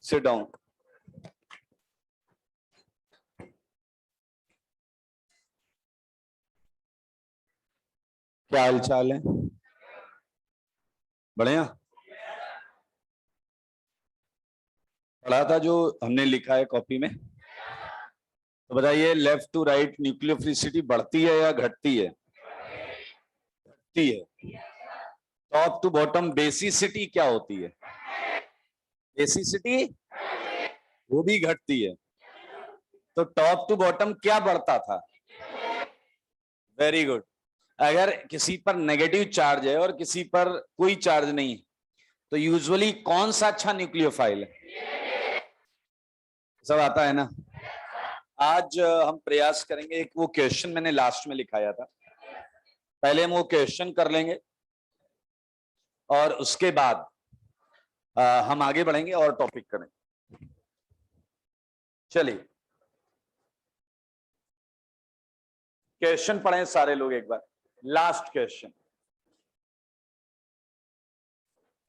Sit down. क्या हाल चाल है? बढ़िया। पढ़ा था जो हमने लिखा है कॉपी में, तो बताइए लेफ्ट टू राइट न्यूक्लियोफिलिसिटी बढ़ती है या घटती है? घटती है। टॉप टू बॉटम बेसिसिटी क्या होती है? बेसिसिटी वो भी घटती है। तो टॉप टू बॉटम क्या बढ़ता था? Very good. अगर किसी पर नेगेटिव चार्ज है और किसी पर कोई चार्ज नहीं है तो यूजुअली कौन सा अच्छा न्यूक्लियोफाइल है? सब आता है ना। आज हम प्रयास करेंगे, एक वो क्वेश्चन मैंने लास्ट में लिखाया था, पहले हम वो क्वेश्चन कर लेंगे और उसके बाद हम आगे बढ़ेंगे और टॉपिक करेंगे। चलिए क्वेश्चन पढ़ें सारे लोग एक बार। Last question,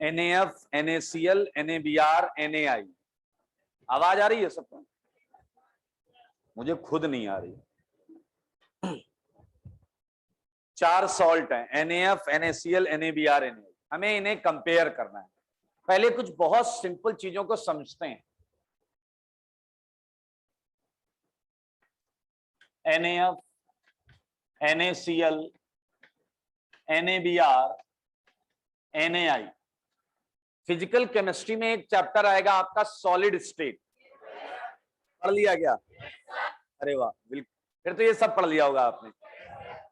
NaF, NaCl, NaBr, NaI। आवाज आ रही है सबको? मुझे खुद नहीं आ रही। 4 सॉल्ट हैं, NaF, NaCl, NaBr, NaI। हमें इन्हें कंपेयर करना है। पहले कुछ बहुत सिंपल चीजों को समझते हैं। NaF, NaCl, NaBr, NaI। Physical chemistry में एक चैप्टर आएगा आपका सॉलिड स्टेट, पढ़ लिया क्या? अरे वाह, बिल्कुल। फिर तो ये सब पढ़ लिया होगा आपने।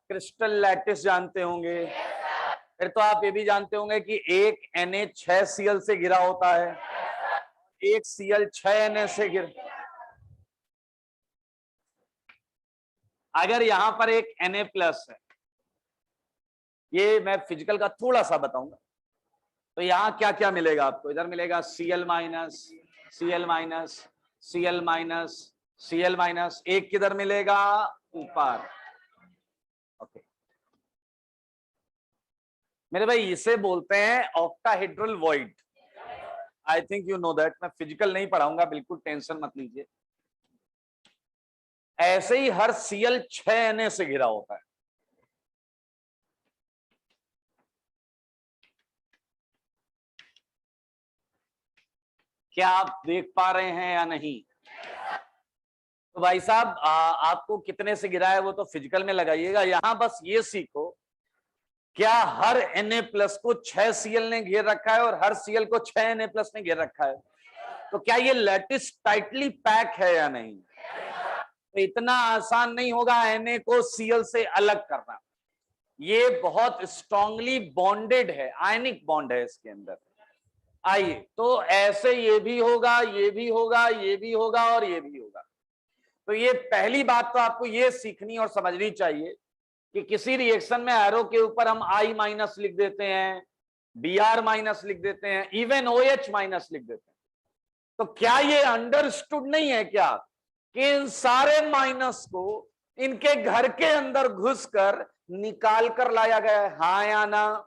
क्रिस्टल लैटिस जानते होंगे। फिर तो आप ये भी जानते होंगे कि एक Na 6 Cl से घिरा होता है, एक Cl 6 Na से घिर। अगर यहां पर एक Na प्लस है, ये मैं फिजिकल का थोड़ा सा बताऊंगा, तो यहां क्या क्या मिलेगा आपको? इधर मिलेगा Cl minus, Cl minus, Cl minus, Cl minus. एक किधर मिलेगा? ऊपर। ओके मेरे भाई, इसे बोलते हैं octahedral void. I think you know that. मैं फिजिकल नहीं पढ़ाऊंगा, बिल्कुल टेंशन मत लीजिए। ऐसे ही हर Cl 6 Na से घिरा होता है। क्या आप देख पा रहे हैं या नहीं? तो भाई साहब आपको कितने से गिरा है वो तो फिजिकल में लगाइएगा। यहां बस ये सीखो, क्या हर Na प्लस को 6 Cl ने घेर रखा है और हर Cl को 6 Na प्लस ने घेर रखा है? तो क्या ये लैटिस टाइटली पैक है या नहीं? तो इतना आसान नहीं होगा Na को Cl से अलग करना। ये बहुत स्ट्रांगली बॉन्डेड है, आयनिक बॉन्ड है इसके अंदर। आइए, तो ऐसे ये भी होगा, ये भी होगा, ये भी होगा और ये भी होगा। तो ये पहली बात तो आपको ये सीखनी और समझनी चाहिए कि किसी रिएक्शन में एरो के ऊपर हम I माइनस लिख देते हैं, Br माइनस लिख देते हैं, इवन OH माइनस लिख देते हैं। तो क्या ये अंडरस्टूड नहीं है क्या कि इन सारे माइनस को इनके घर के अंदर घुसकर निकाल कर लाया गया है? हाँ या ना?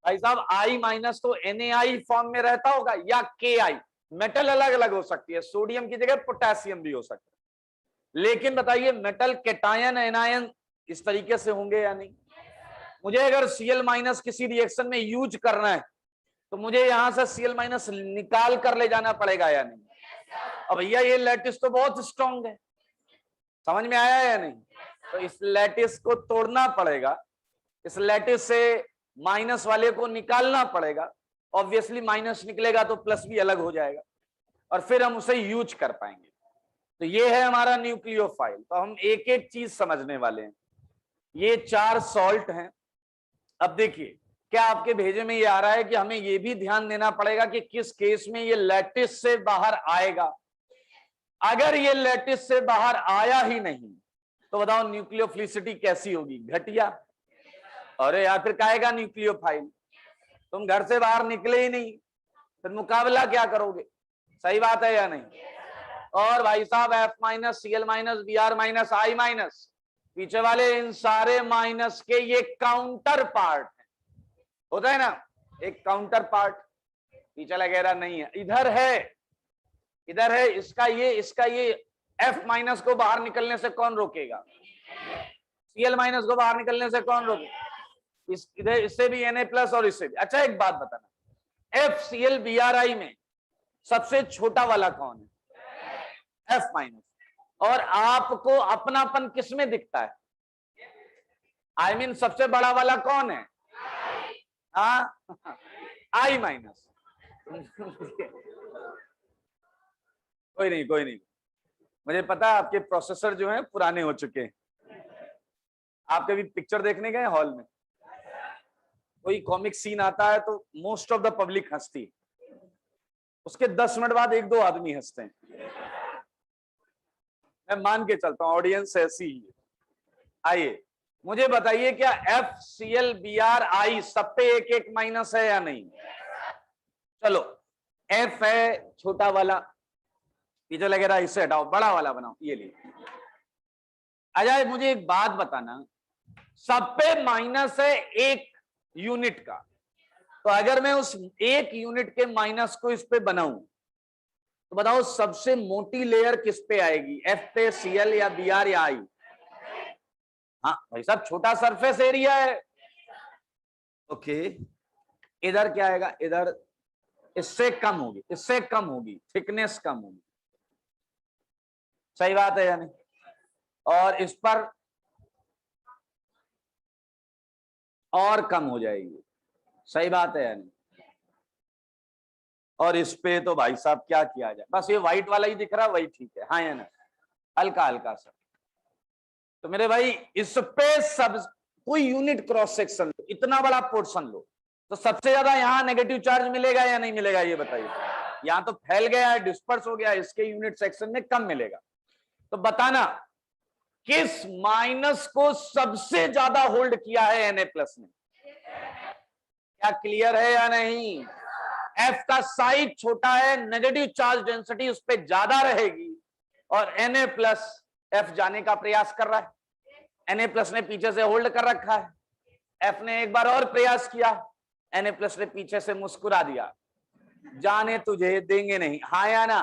भाई साहब, I माइनस तो NaI फॉर्म में रहता होगा या Ki। मेटल अलग अलग हो सकती है, सोडियम की जगह पोटेशियम भी हो सकता है, लेकिन बताइए मेटल कैटायन एनायन इस तरीके से होंगे या नहीं? मुझे अगर Cl माइनस किसी रिएक्शन में यूज करना है तो मुझे यहां से Cl माइनस निकाल कर ले जाना पड़ेगा या नहीं? अब भैया ये लैटिस तो बहुत स्ट्रांग है, समझ में आया या नहीं? तो इस लैटिस को तोड़ना पड़ेगा, इस लैटिस से माइनस वाले को निकालना पड़ेगा। ऑब्वियसली माइनस निकलेगा तो प्लस भी अलग हो जाएगा और फिर हम उसे यूज कर पाएंगे। तो ये है हमारा न्यूक्लियोफाइल। तो हम एक एक चीज समझने वाले हैं। ये 4 सॉल्ट हैं। अब देखिए, क्या आपके भेजे में ये आ रहा है कि हमें ये भी ध्यान देना पड़ेगा कि किस केस में ये लैटिस से बाहर आएगा। अगर ये लैटिस से बाहर आया ही नहीं तो बताओ न्यूक्लियोफिलिसिटी कैसी होगी? घटिया। अरे यार, फिर कहेगा न्यूक्लियोफाइल, तुम घर से बाहर निकले ही नहीं, फिर मुकाबला क्या करोगे? सही बात है या नहीं? और भाई साहब F minus, Cl minus, Br minus, I minus, पीछे वाले इन सारे माइनस के ये काउंटर पार्ट है, होता है ना एक काउंटर पार्ट। पीछे वगैरह नहीं है, इधर है इधर है इसका ये F माइनस को बाहर निकलने से कौन रोकेगा? Cl माइनस को बाहर निकलने से कौन रोकेगा? इधर इससे भी Na प्लस और इससे भी। अच्छा एक बात बताना, FCl Bri में सबसे छोटा वाला कौन है? F minus. और आपको अपनापन किसमें दिखता है? I मीन सबसे बड़ा वाला कौन है? I minus. कोई नहीं, मुझे पता है आपके प्रोसेसर जो हैं पुराने हो चुके हैं। आप कभी पिक्चर देखने गए हॉल में? कोई कॉमिक सीन आता है तो मोस्ट ऑफ द पब्लिक हंसती है, उसके 10 मिनट बाद 1-2 आदमी हंसते हैं। मैं मान के चलता हूं ऑडियंस ऐसी ही है। आइए मुझे बताइए, क्या FCl Bri सब पे 1-1 माइनस है या नहीं? चलो F है छोटा वाला, ये जो लगे रहा इससे हटाओ, बड़ा वाला बनाओ, ये लिए। अच्छा मुझे एक बात बताना, सब पे माइनस है 1 यूनिट का, तो अगर मैं उस 1 यूनिट के माइनस को इस पे बनाऊं तो बताओ सबसे मोटी लेयर किस पे आएगी? F पे, Cl या Br या I? हाँ भाई साहब, छोटा सरफेस एरिया है। ओके, इधर क्या आएगा? इधर इससे कम होगी, थिकनेस कम होगी। सही बात है या नहीं? और इस पर और कम हो जाएगी। सही बात है या नहीं? और इस पे तो भाई साहब क्या किया जाए, बस ये व्हाइट वाला ही दिख रहा, वही ठीक है। हाँ या ना? हल्का हल्का सा। तो मेरे भाई इस पे सब कोई यूनिट क्रॉस सेक्शन लो, इतना बड़ा पोर्शन लो, तो सबसे ज्यादा यहाँ नेगेटिव चार्ज मिलेगा या नहीं मिलेगा? ये बताइए। यहाँ तो फैल गया है, डिस्पर्स हो गया, इसके यूनिट सेक्शन में कम मिलेगा। तो बताना किस माइनस को सबसे ज्यादा होल्ड किया है Na प्लस ने? क्या क्लियर है या नहीं? F का साइज छोटा है, नेगेटिव चार्ज डेंसिटी उस पर ज्यादा रहेगी, और Na प्लस F जाने का प्रयास कर रहा है। Na प्लस ने पीछे से होल्ड कर रखा है, F ने एक बार और प्रयास किया, Na प्लस ने पीछे से मुस्कुरा दिया, जाने तुझे देंगे नहीं। हाँ या ना?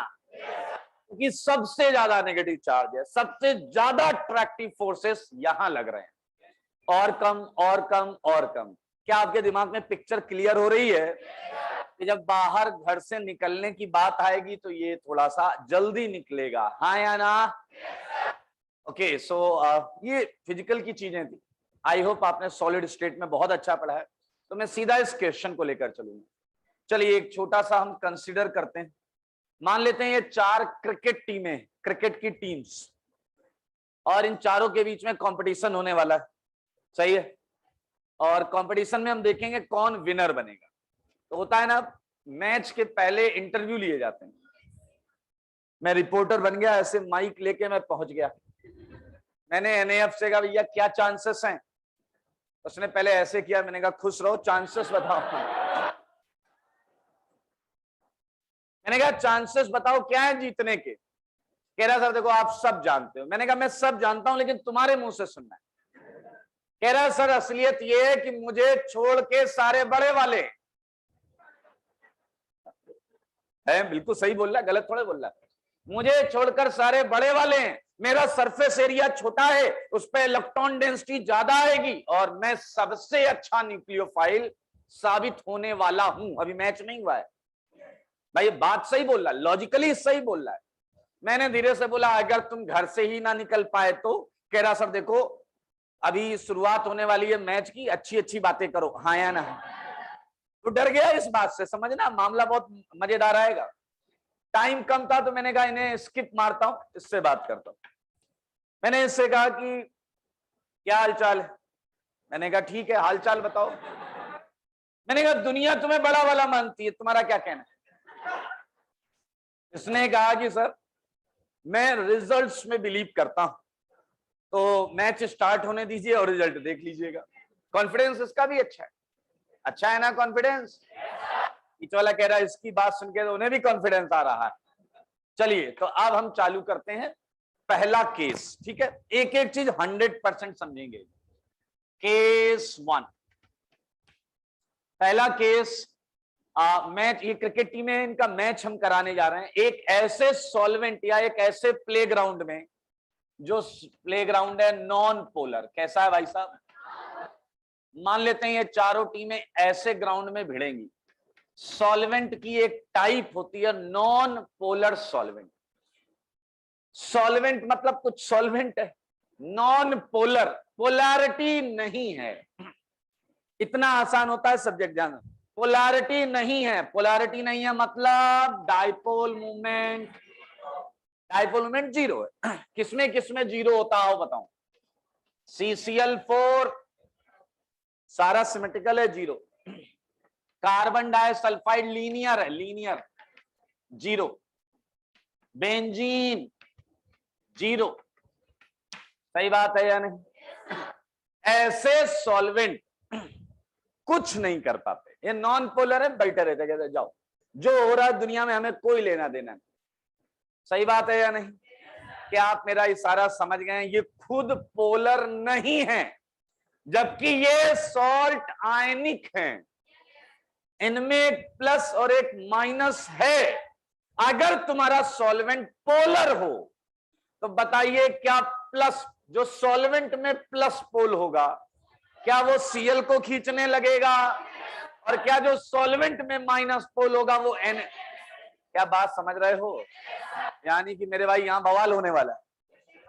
क्योंकि सबसे ज्यादा नेगेटिव चार्ज है, सबसे ज्यादा अट्रैक्टिव फोर्सेस यहां लग रहे हैं। और कम और कम और कम। क्या आपके दिमाग में पिक्चर क्लियर हो रही है कि जब बाहर घर से निकलने की बात आएगी तो ये थोड़ा सा जल्दी निकलेगा? हाँ या ना? ओके, सो ये फिजिकल की चीजें थी। आई होप आपने सॉलिड स्टेट में बहुत अच्छा पढ़ा है। तो मैं सीधा इस क्वेश्चन को लेकर चलूंगा। चलिए एक छोटा सा हम कंसीडर करते हैं। मान लेते हैं ये 4 क्रिकेट टीमें, क्रिकेट की टीम्स, और इन चारों के बीच में कंपटीशन होने वाला है। सही है? और कंपटीशन में हम देखेंगे कौन विनर बनेगा। तो होता है ना, मैच के पहले इंटरव्यू लिए जाते हैं। मैं रिपोर्टर बन गया, ऐसे माइक लेके मैं पहुंच गया, मैंने NAF से कहा भैया क्या चांसेस हैं? उसने पहले ऐसे किया, मैंने कहा खुश रहो, चांसेस बताओ। मैंने कहा चांसेस बताओ क्या है जीतने के? कह रहा सर देखो आप सब जानते हो। मैंने कहा मैं सब जानता हूं, लेकिन तुम्हारे मुंह से सुनना है। कह रहा सर असलियत ये है कि मुझे छोड़ के सारे बड़े वाले है। बिल्कुल सही बोल रहा है, गलत थोड़े बोल रहा है। मुझे छोड़कर सारे बड़े वाले हैं, मेरा सरफेस एरिया छोटा है, उस पर इलेक्ट्रॉन डेंसिटी ज्यादा आएगी, और मैं सबसे अच्छा न्यूक्लियोफाइल साबित होने वाला हूं। अभी मैच नहीं हुआ है भाई, बात सही बोल रहा है, लॉजिकली सही बोल रहा है। मैंने धीरे से बोला अगर तुम घर से ही ना निकल पाए तो? कह रहा सर देखो अभी शुरुआत होने वाली है मैच की, अच्छी अच्छी बातें करो। हाँ या ना? तो डर गया इस बात से, समझना मामला बहुत मजेदार आएगा। टाइम कम था तो मैंने कहा इन्हें स्किप मारता हूं, इससे बात करता हूं। मैंने इससे कहा कि क्या हालचाल है? मैंने कहा ठीक है, हालचाल बताओ। मैंने कहा दुनिया तुम्हें बड़ा वाला मानती है, तुम्हारा क्या कहना है? इसने कहा कि सर मैं रिजल्ट्स में बिलीव करता हूं, तो मैच स्टार्ट होने दीजिए और रिजल्ट देख लीजिएगा। कॉन्फिडेंस इसका भी अच्छा है ना? कॉन्फिडेंस इच वाला कह रहा है इसकी बात सुन के तो उन्हें भी कॉन्फिडेंस आ रहा है। चलिए तो अब हम चालू करते हैं पहला केस। ठीक है, एक एक चीज 100% समझेंगे। केस 1, पहला केस मैच, ये क्रिकेट टीम है, इनका मैच हम कराने जा रहे हैं एक ऐसे सॉल्वेंट या एक ऐसे प्लेग्राउंड में जो प्लेग्राउंड है नॉन पोलर। कैसा है भाई साहब? मान लेते हैं ये चारों टीमें ऐसे ग्राउंड में भिड़ेंगी। सॉल्वेंट की एक टाइप होती है नॉन पोलर सॉल्वेंट। सॉल्वेंट मतलब कुछ सॉल्वेंट है, नॉन पोलर, पोलैरिटी नहीं है। इतना आसान होता है सब्जेक्ट जानना। पोलैरिटी नहीं है, पोलैरिटी नहीं है मतलब dipole movement, dipole movement zero है। किसमें किसमें जीरो होता हो बताऊं? CCl4 सारा सिमेट्रिकल है, जीरो। कार्बन डाइसल्फाइड लीनियर है, लीनियर, जीरो। Benzene zero. सही बात है या नहीं? ऐसे सॉल्वेंट कुछ नहीं कर पाते, ये नॉन पोलर है, बैठे रहते, कहते जाओ जो हो रहा है दुनिया में हमें कोई लेना देना नहीं। सही बात है या नहीं? क्या आप मेरा इशारा समझ गए? ये खुद पोलर नहीं है, जबकि ये सॉल्ट आयनिक हैं। इनमें एक प्लस और एक माइनस है। अगर तुम्हारा सॉल्वेंट पोलर हो तो बताइए क्या प्लस, जो सॉल्वेंट में प्लस पोल होगा, क्या वो Cl को खींचने लगेगा? और क्या जो सॉल्वेंट में माइनस पोल होगा वो N? क्या बात समझ रहे हो? यानी कि मेरे भाई यहां बवाल होने वाला है।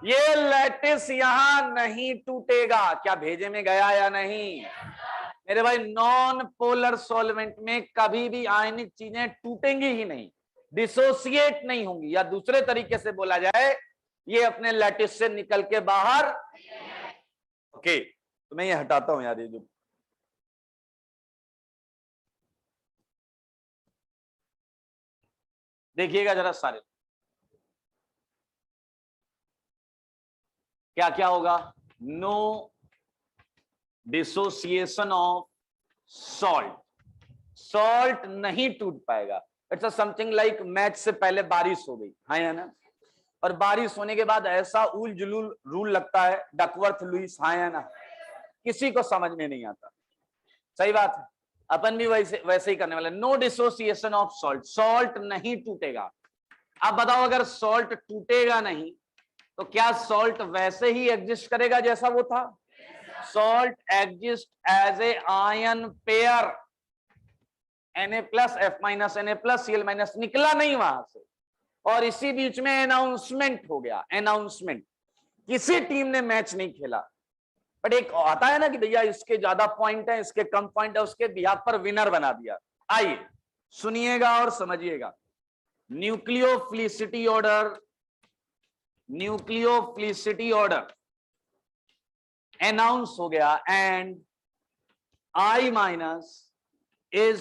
ये लैटिस यहां नहीं टूटेगा। क्या भेजे में गया या नहीं? मेरे भाई नॉन पोलर सॉल्वेंट में कभी भी आयनिक चीजें टूटेंगी ही नहीं, डिसोसिएट नहीं होंगी, या दूसरे तरीके से बोला जाए ये अपने लैटिस से निकल के बाहर। ओके, तो मैं ये हटाता हूं यार, ये जो देखिएगा जरा सारे, क्या क्या होगा? No dissociation of salt, salt नहीं टूट पाएगा। इट्स समथिंग लाइक मैच से पहले बारिश हो गई, हाँ या ना? और बारिश होने के बाद ऐसा उल जुलूल रूल लगता है, डकवर्थ लुईस, हाँ या ना? किसी को समझ में नहीं आता। सही बात है, अपन भी वैसे ही करने वाले। No dissociation of salt, salt नहीं टूटेगा। अब बताओ अगर सॉल्ट टूटेगा नहीं तो क्या सॉल्ट वैसे ही एग्जिस्ट करेगा जैसा वो था? Salt exist as a ion pair, Na+, F-Na+, Cl-, निकला नहीं वहां से। और इसी बीच में अनाउंसमेंट हो गया, अनाउंसमेंट। किसी टीम ने मैच नहीं खेला, बट एक आता है ना कि भैया इसके ज्यादा पॉइंट है, इसके कम पॉइंट है, उसके बिहाफ पर विनर बना दिया। आइए सुनिएगा और समझिएगा। Nucleophilicity order, nucleophilicity order announce हो गया, and I- is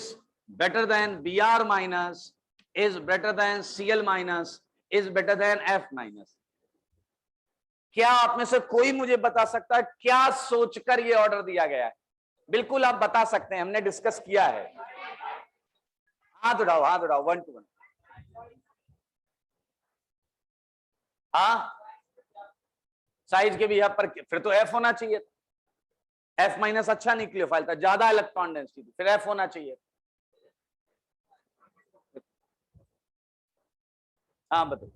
better than Br- is better than Cl- is better than F-। क्या आप में से कोई मुझे बता सकता है क्या सोचकर ये ऑर्डर दिया गया है? बिल्कुल आप बता सकते हैं, हमने डिस्कस किया है। हाथ उठाओ, हाथ उठाओ, 1 to 1। हाँ, साइज के भी यहाँ पर फिर तो F होना चाहिए। F- अच्छा न्यूक्लियोफाइल था, ज्यादा इलेक्ट्रॉन डेंसिटी, फिर F होना चाहिए। हाँ बताओ,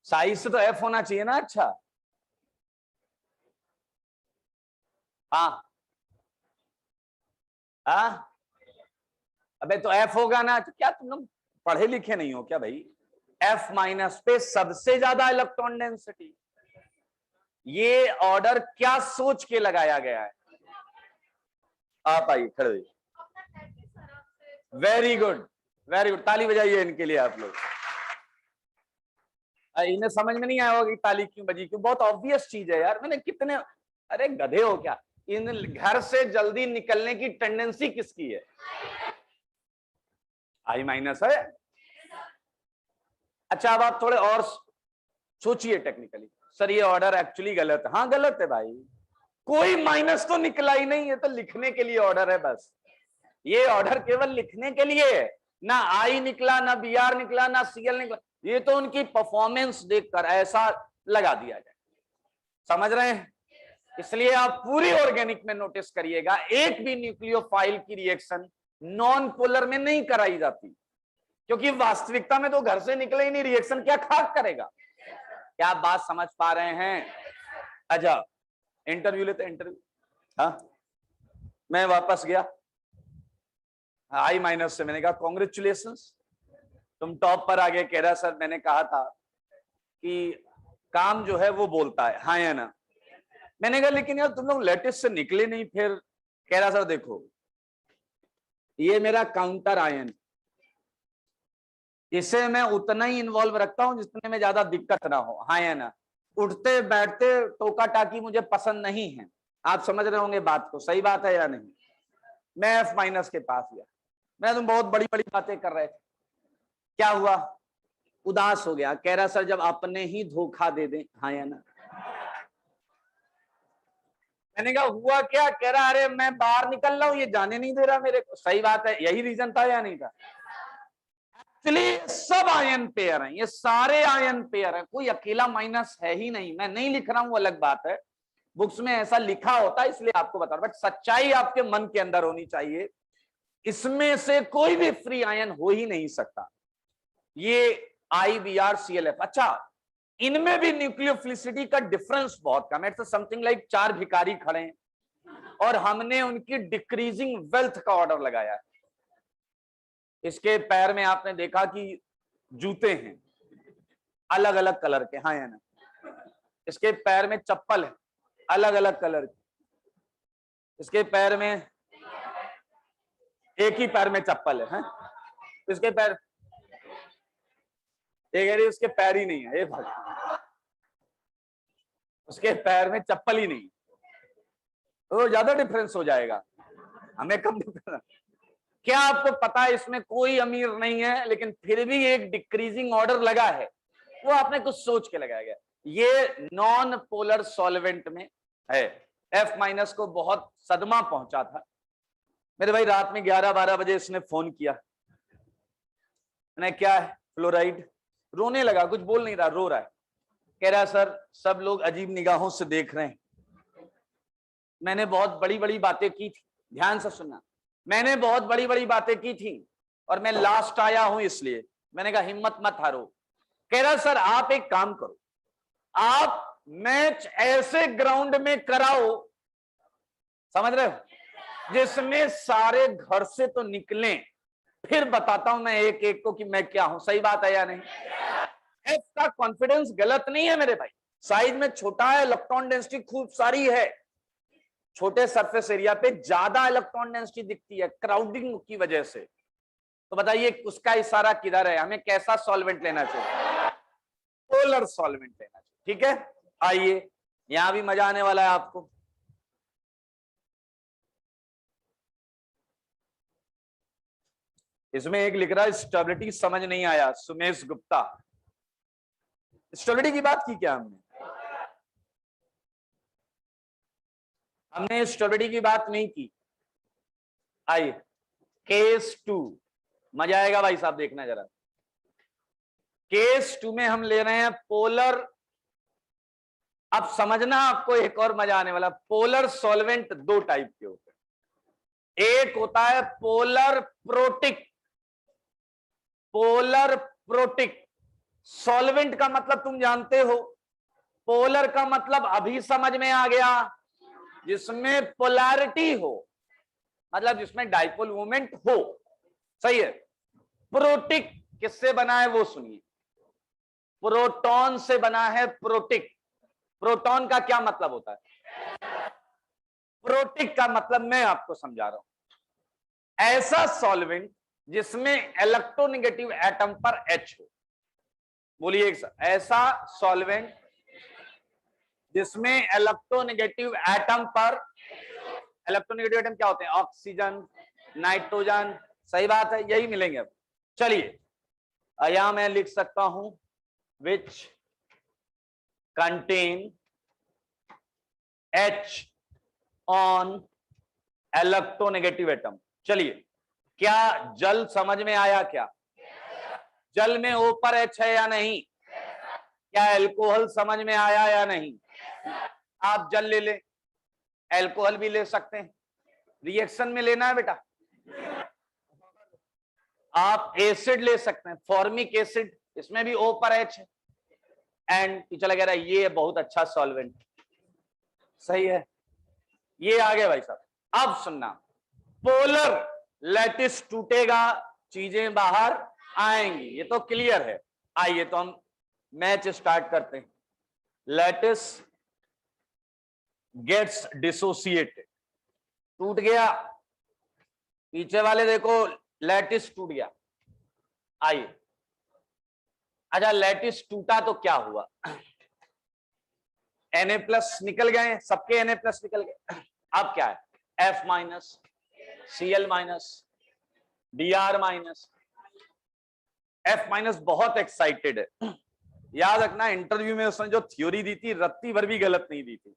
साइज से तो F होना चाहिए ना। अच्छा, हाँ हाँ, अबे तो F होगा ना। तो क्या तुम लोग पढ़े लिखे नहीं हो क्या भाई? F- पे सबसे ज्यादा इलेक्ट्रॉन डेंसिटी। ये ऑर्डर क्या सोच के लगाया गया है? आप आइए, खड़े होइए। वेरी गुड, वेरी गुड, ताली बजाइए इनके लिए आप लोग। इन्हें समझ में नहीं आया होगा कि ताली क्यों बजी, क्यों? बहुत ऑब्वियस चीज है यार। मैंने कितने, अरे गधे हो क्या? इन घर से जल्दी निकलने की टेंडेंसी किसकी है? I- है। अच्छा, अब आप थोड़े और सोचिए टेक्निकली। सर ये ऑर्डर एक्चुअली गलत है। हाँ गलत है भाई, कोई माइनस तो निकला ही नहीं है, तो लिखने के लिए ऑर्डर है बस। ये ऑर्डर केवल लिखने के लिए है, ना I निकला, ना Br निकला, ना Cl निकला। ये तो उनकी परफॉर्मेंस देखकर ऐसा लगा दिया जाए। समझ रहे हैं? इसलिए आप पूरी ऑर्गेनिक में नोटिस करिएगा, एक भी न्यूक्लियोफाइल की रिएक्शन नॉन पोलर में नहीं कराई जाती, क्योंकि वास्तविकता में तो घर से निकले ही नहीं, रिएक्शन क्या खाक करेगा। क्या आप बात समझ पा रहे हैं? अच्छा, इंटरव्यू लेते, इंटरव्यू। हाँ, मैं वापस गया I- से, मैंने कहा कॉन्ग्रेचुलेशंस, तुम टॉप पर आ गए। कह रहा सर मैंने कहा था कि काम जो है वो बोलता है, हाँ या ना। मैंने कहा लेकिन यार तुम लोग लेटेस्ट से निकले नहीं। फिर कह रहा सर देखो ये मेरा काउंटर आयन, इसे मैं उतना ही इन्वॉल्व रखता हूं जितने में ज्यादा दिक्कत ना हो, हाँ या ना। उठते बैठते टोका टाकी मुझे पसंद नहीं है। आप समझ रहे होंगे बात को, सही बात है या नहीं। मैं F- के पास गया, मैं तुम बहुत बड़ी बड़ी बातें कर रहे थे, क्या हुआ? उदास हो गया। कह रहा सर जब अपने ही धोखा दे दें, हाँ या ना। मैंने कहा हुआ क्या? कह रहा अरे मैं बाहर निकल रहा हूं, ये जाने नहीं दे रहा मेरे को। सही बात है, यही रीजन था या नहीं था? एक्चुअली सब आयन पेयर हैं, ये सारे आयन पेयर हैं, कोई अकेला माइनस है ही नहीं। मैं नहीं लिख रहा हूं, अलग बात है, बुक्स में ऐसा लिखा होता है इसलिए आपको बता रहा हूं, बट सच्चाई आपके मन के अंदर होनी चाहिए। इसमें से कोई भी फ्री आयन हो ही नहीं सकता। ये IBr-ClF। अच्छा, इनमें भी न्यूक्लियोफिलिसिटी का डिफरेंस बहुत कम है। इट्स समथिंग लाइक 4 भिखारी खड़े हैं और हमने उनकी डिक्रीजिंग वेल्थ का ऑर्डर लगाया है। इसके पैर में आपने देखा कि जूते हैं अलग अलग कलर के, हाँ या ना। इसके पैर में चप्पल है अलग अलग कलर की। इसके पैर में एक ही पैर में चप्पल है, इसके पैर, ये कह रही उसके पैर ही नहीं है, ये भाई उसके पैर में चप्पल ही नहीं, तो ज्यादा डिफरेंस हो जाएगा, हमें कम डिफरेंस। क्या आपको पता है इसमें कोई अमीर नहीं है, लेकिन फिर भी एक डिक्रीजिंग ऑर्डर लगा है, वो आपने कुछ सोच के लगाया गया। ये नॉन पोलर सॉल्वेंट में है। F- को बहुत सदमा पहुंचा था मेरे भाई। रात में 11-12 बजे इसने फोन किया, मैंने क्या है? फ्लोराइड। रोने लगा, कुछ बोल नहीं रहा, रो रहा है। कह रहा है सर सब लोग अजीब निगाहों से देख रहे हैं, मैंने बहुत बड़ी बड़ी बातें की थी, ध्यान से सुनना, मैंने बहुत बड़ी बड़ी बातें की थी और मैं लास्ट आया हूं इसलिए। मैंने कहा हिम्मत मत हारो। कह रहा सर आप एक काम करो, आप मैच ऐसे ग्राउंड में कराओ, समझ रहे हो, जिसमें सारे घर से तो निकले, फिर बताता हूं मैं एक एक को कि मैं क्या हूं। सही बात है या नहीं? एफ का कॉन्फिडेंस गलत नहीं है मेरे भाई, साइज में छोटा है, इलेक्ट्रॉन डेंसिटी खूब सारी है, छोटे सरफेस एरिया पे ज्यादा इलेक्ट्रॉन डेंसिटी दिखती है क्राउडिंग की वजह से। तो बताइए उसका इशारा किधर है? हमें कैसा सॉल्वेंट लेना चाहिए? पोलर सॉल्वेंट लेना चाहिए, ठीक है। आइए यहां भी मजा आने वाला है आपको। इसमें एक लिख रहा है स्टेबिलिटी समझ नहीं आया, सुमेश गुप्ता। स्टेबिलिटी की बात की क्या हमने? हमने स्टेबिलिटी की बात नहीं की। आइए केस 2, मजा आएगा भाई साहब, देखना जरा। केस 2 में हम ले रहे हैं पोलर, अब समझना आपको एक और मजा आने वाला। पोलर सॉल्वेंट दो टाइप के होते हैं, एक होता है polar protic. Polar protic solvent का मतलब तुम जानते हो, पोलर का मतलब अभी समझ में आ गया, जिसमें पोलैरिटी हो, मतलब जिसमें डाइपोल मूवमेंट हो, सही है। प्रोटिक किससे बना है वो सुनिए, प्रोटॉन से बना है प्रोटिक। प्रोटॉन का क्या मतलब होता है? प्रोटिक का मतलब मैं आपको समझा रहा हूं, ऐसा सॉल्वेंट जिसमें इलेक्ट्रोनेगेटिव एटम पर H हो। बोलिए एक साथ, ऐसा सॉल्वेंट जिसमें इलेक्ट्रोनेगेटिव एटम पर, इलेक्ट्रोनेगेटिव एटम क्या होते हैं? ऑक्सीजन, नाइट्रोजन, सही बात है, यही मिलेंगे। अब चलिए यहां मैं लिख सकता हूं which contain H on electronegative atom. चलिए क्या जल समझ में आया? क्या जल में O पर H है या नहीं? क्या अल्कोहल समझ में आया या नहीं? आप जल ले लें, एल्कोहल भी ले सकते हैं, रिएक्शन में लेना है बेटा। आप एसिड ले सकते हैं, फॉर्मिक एसिड, इसमें भी O पर H है, एंड टीचर लग रहा है ये बहुत अच्छा सॉल्वेंट, सही है। ये आ गए भाई साहब। अब सुनना, पोलर लैटिस टूटेगा, चीजें बाहर आएंगी, ये तो क्लियर है। आइए तो हम मैच स्टार्ट करते हैं। लैटिस गेट्स डिसोसिएटेड, टूट गया, पीछे वाले देखो लैटिस टूट गया। आइए, अच्छा लैटिस टूटा तो क्या हुआ, Na+ निकल गए, सबके Na+ निकल गए। अब क्या है, F-, Cl-, Br-। F- बहुत एक्साइटेड है, याद रखना इंटरव्यू में उसने जो थ्योरी दी थी रत्ती भर भी गलत नहीं दी थी।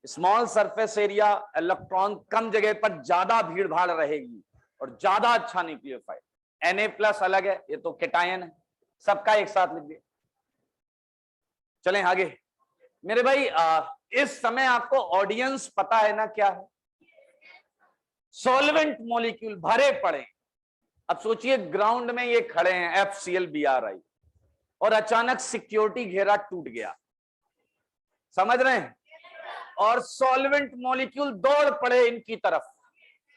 स्मॉल सरफेस एरिया, इलेक्ट्रॉन कम जगह पर ज्यादा भीड़ भाड़ रहेगी और ज्यादा अच्छा न्यूक्लियोफाइल। Na+ अलग है, ये तो केटायन है, सबका एक साथ लिख दिया। चलें आगे मेरे भाई। इस समय आपको ऑडियंस पता है ना क्या है, सॉल्वेंट मॉलिक्यूल भरे पड़े। अब सोचिए ग्राउंड में ये खड़े हैं FCl-Bri और अचानक सिक्योरिटी घेरा टूट गया, समझ रहे हैं, और सॉल्वेंट मॉलिक्यूल दौड़ पड़े इनकी तरफ।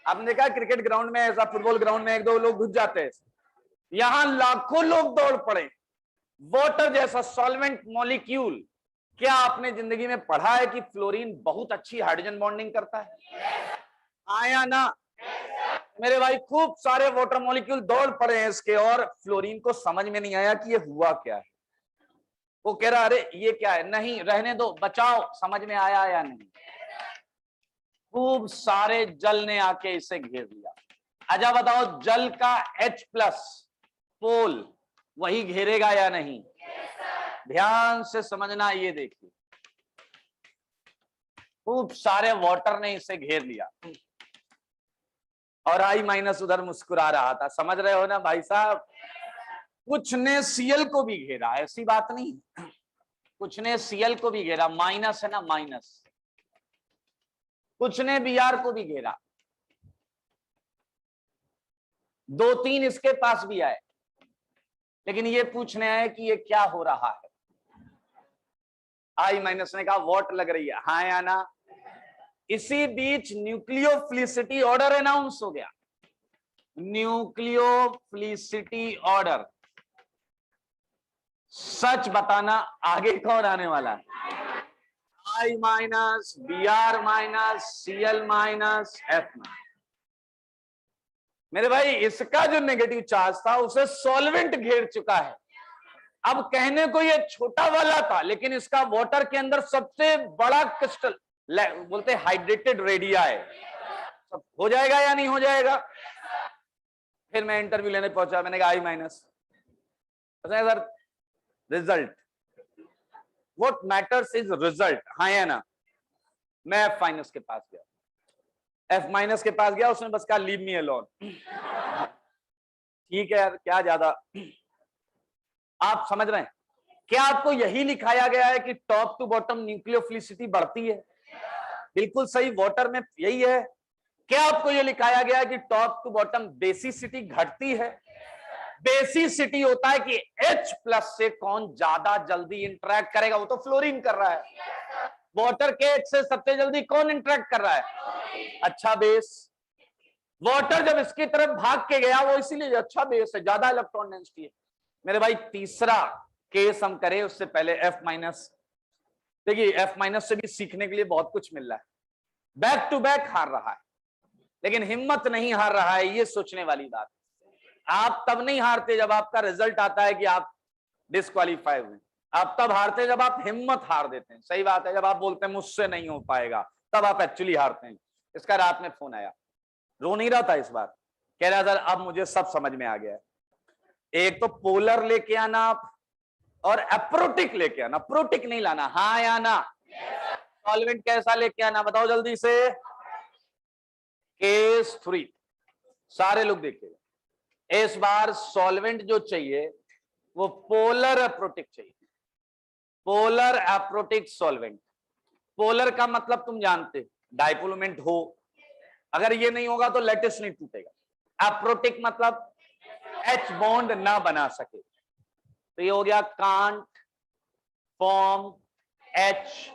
आपने देखा क्रिकेट ग्राउंड में, ऐसा फुटबॉल ग्राउंड में एक दो लोग घुस जाते हैं, यहां लाखों लोग दौड़ पड़े, वाटर जैसा सॉल्वेंट मॉलिक्यूल। क्या आपने जिंदगी में पढ़ा है कि फ्लोरीन बहुत अच्छी हाइड्रोजन बॉन्डिंग करता है, आया ना मेरे भाई। खूब सारे वाटर मॉलिक्यूल दौड़ पड़े हैं इसके, और फ्लोरीन को समझ में नहीं आया कि ये हुआ क्या है। वो कह रहा अरे ये क्या है, नहीं रहने दो, बचाओ, समझ में आया या नहीं। खूब सारे जल ने आके इसे घेर लिया। अच्छा बताओ, जल का H+ पोल वही घेरेगा या नहीं, ध्यान से समझना। ये देखिए खूब सारे वाटर ने इसे घेर लिया, और I- उधर मुस्कुरा रहा था, समझ रहे हो ना भाई साहब। कुछ ने Cl को भी घेरा, ऐसी बात नहीं, कुछ ने Cl को भी घेरा, माइनस है ना माइनस, कुछ ने Br को भी घेरा, 2-3 इसके पास भी आए, लेकिन ये पूछने आए कि ये क्या हो रहा है। I- ने कहा वॉट लग रही है, हाँ या ना। इसी बीच न्यूक्लियोफिलिसिटी ऑर्डर अनाउंस हो गया, न्यूक्लियोफिलिसिटी ऑर्डर। सच बताना आगे कौन आने वाला है, I-, Br-, Cl-, F-। मेरे भाई इसका जो नेगेटिव चार्ज था उसे सॉल्वेंट घेर चुका है। अब कहने को ये छोटा वाला था, लेकिन इसका वाटर के अंदर सबसे बड़ा क्रिस्टल, बोलते हाइड्रेटेड रेडिया है। सब हो जाएगा या नहीं हो जाएगा। फिर मैं इंटरव्यू लेने पहुंचा, मैंने कहा I-, sir result, what matters is result, हाँ या ना। मैं F- के पास गया, F- के पास गया, उसने बस कहा लीव मी अलोन। ठीक है यार, क्या ज्यादा। आप समझ रहे हैं, क्या आपको यही लिखाया गया है कि टॉप टू बॉटम न्यूक्लियोफिलिसिटी बढ़ती है, बिल्कुल सही, वाटर में यही है। क्या आपको यह लिखाया गया है कि टॉप टू बॉटम बेसिसिटी घटती है। बेसिसिटी होता है कि H+ से कौन ज्यादा जल्दी इंटरेक्ट करेगा, वो तो फ्लोरीन कर रहा है। वाटर के H से सबसे जल्दी कौन इंटरेक्ट कर रहा है, अच्छा बेस। वाटर जब इसकी तरफ भाग के गया, वो इसीलिए अच्छा बेस है, ज्यादा इलेक्ट्रॉन डेंसिटी है। मेरे भाई तीसरा केस हम करें उससे पहले F-। देखिए F- से भी सीखने के लिए बहुत कुछ मिल रहा है। बैक टू बैक हार रहा है, लेकिन हिम्मत नहीं हार रहा है, ये सोचने वाली बात। आप तब नहीं हारते जब आपका रिजल्ट आता है कि आप डिस्क्वालीफाई हुए, आप तब हारते हैं जब आप हिम्मत हार देते हैं। सही बात है, जब आप बोलते हैं मुझसे नहीं हो पाएगा, तब आप एक्चुअली हारते हैं। इसका रात में फोन आया, रो नहीं रहा था इस बार, कह रहा था अब मुझे सब समझ में आ गया। एक तो पोलर लेके आना आप, और एप्रोटिक लेके आना, प्रोटिक नहीं लाना, हाँ या ना। सॉल्वेंट कैसा लेके आना बताओ जल्दी से। केस 3 सारे लोग देखिएगा, इस बार सॉल्वेंट जो चाहिए वो पोलर एप्रोटिक चाहिए, पोलर एप्रोटिक सॉल्वेंट। पोलर का मतलब तुम जानते हो, डाइपोल मोमेंट हो। अगर ये नहीं होगा तो लैटिस नहीं टूटेगा। एप्रोटिक मतलब H बॉन्ड ना बना सके, तो ये हो गया कांट फॉर्म H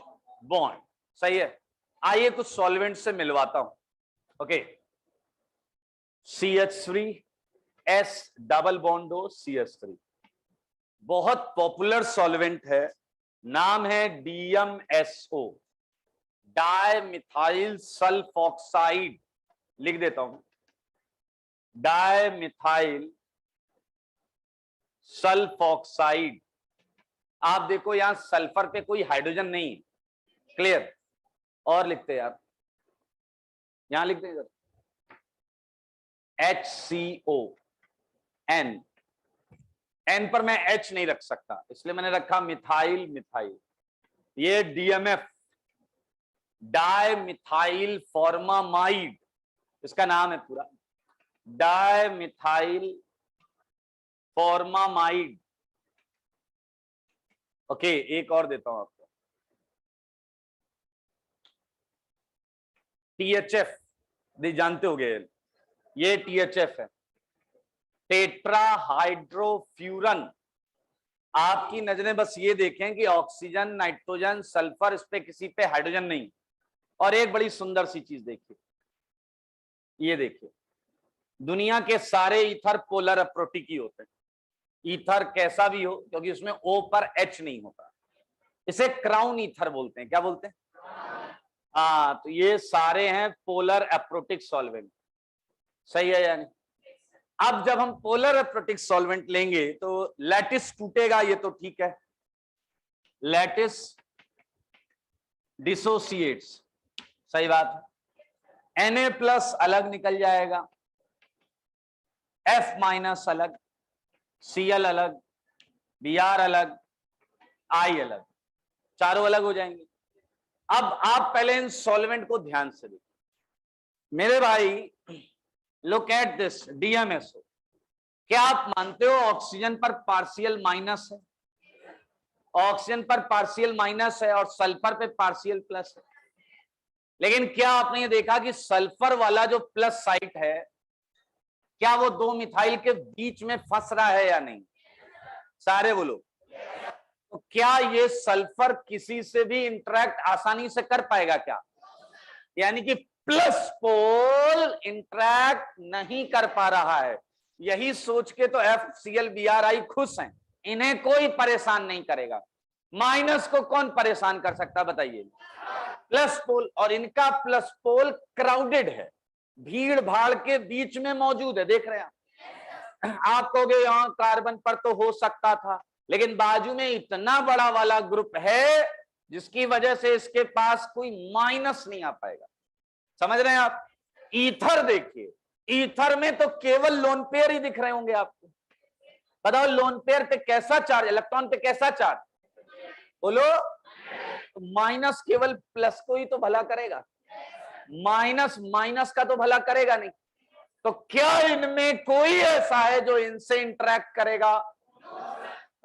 बॉन्ड। सही है। आइए कुछ सॉल्वेंट से मिलवाता हूं। Okay, CH3 S double bond हो CH3, बहुत पॉपुलर सॉल्वेंट है, नाम है DMSO, डाई मिथाइल सल्फॉक्साइड। लिख देता हूं, डाई मिथाइल सल्फॉक्साइड। आप देखो यहां सल्फर पे कोई हाइड्रोजन नहीं है, क्लियर। और लिखते यार, यहां लिखते हैं HCO N, N पर मैं H नहीं रख सकता, इसलिए मैंने रखा मिथाइल मिथाइल। ये DMF, डाई मिथाइल फॉर्मामाइड, इसका नाम है पूरा, डाई मिथाइल फॉर्मामाइड। ओके, एक और देता हूं आपको, THF, जानते होगे ये THF है, टेट्रा हाइड्रोफ्यूरन। आपकी नजरें बस ये देखें कि ऑक्सीजन, नाइट्रोजन, सल्फर, इस पे किसी पे हाइड्रोजन नहीं। और एक बड़ी सुंदर सी चीज देखिए, ये देखिए, दुनिया के सारे ईथर पोलर अप्रोटिक ही होते हैं। ईथर कैसा भी हो, क्योंकि उसमें O पर H नहीं होता, इसे क्राउन ईथर बोलते हैं। क्या बोलते हैं? हाँ, तो ये सारे हैं पोलर अप्रोटिक सॉल्वेंट। सही है यानी। अब जब हम पोलर अप्रोटिक सॉल्वेंट लेंगे तो लैटिस टूटेगा, ये तो ठीक है, लैटिस डिसोसिएट्स, सही बात है। Na+ अलग निकल जाएगा, F- अलग, Cl अलग, Br अलग, I अलग, चारों अलग हो जाएंगे। अब आप पहले इन सॉल्वेंट को ध्यान से देखिए मेरे भाई, लुक एट दिस DMSO। क्या आप मानते हो ऑक्सीजन पर पार्शियल माइनस है? ऑक्सीजन पर पार्शियल माइनस है और सल्फर पे पार्शियल प्लस है। लेकिन क्या आपने ये देखा कि सल्फर वाला जो प्लस साइट है, क्या वो दो मिथाइल के बीच में फंस रहा है या नहीं? सारे बोलो। तो क्या ये सल्फर किसी से भी इंटरेक्ट आसानी से कर पाएगा क्या? यानी कि प्लस पोल इंटरेक्ट नहीं कर पा रहा है। यही सोच के तो FClBrI खुश हैं, इन्हें कोई परेशान नहीं करेगा। माइनस को कौन परेशान कर सकता बताइए? प्लस पोल, और इनका प्लस पोल क्राउडेड है, भीड़ भाड़ के बीच में मौजूद है। देख रहे हैं आप कहोगे यहां कार्बन पर तो हो सकता था, लेकिन बाजू में इतना बड़ा वाला ग्रुप है जिसकी वजह से इसके पास कोई माइनस नहीं आ पाएगा। समझ रहे हैं आप? ईथर देखिए, ईथर में तो केवल लोन पेयर ही दिख रहे होंगे आपको। बताओ लोन पेयर पे कैसा चार्ज, इलेक्ट्रॉन पे कैसा चार्ज? बोलो। माइनस केवल प्लस को ही तो भला करेगा, माइनस माइनस का तो भला करेगा नहीं। तो क्या इनमें कोई ऐसा है जो इनसे इंटरेक्ट करेगा?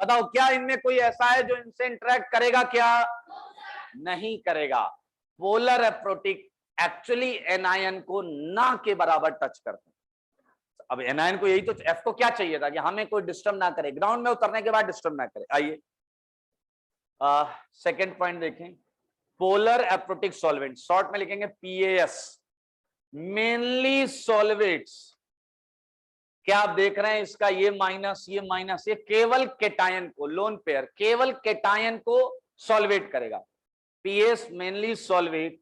बताओ, क्या इनमें कोई ऐसा है जो इनसे इंटरेक्ट करेगा? क्या नहीं करेगा। पोलर अप्रोटिक एक्चुअली एनायन को ना के बराबर टच करते हैं। अब एनायन को यही तो, F को क्या चाहिए था कि हमें कोई डिस्टर्ब ना करे, ग्राउंड में उतरने के बाद डिस्टर्ब ना करे। आइए सेकंड पॉइंट देखें, पोलर अप्रोटिक सॉल्वेंट, शॉर्ट में लिखेंगे PAS, मेनली सॉल्वेट्स। क्या आप देख रहे हैं इसका ये माइनस, ये केवल केटायन को, लोन पेयर केवल केटायन को सॉल्वेट करेगा। PS mainly solvate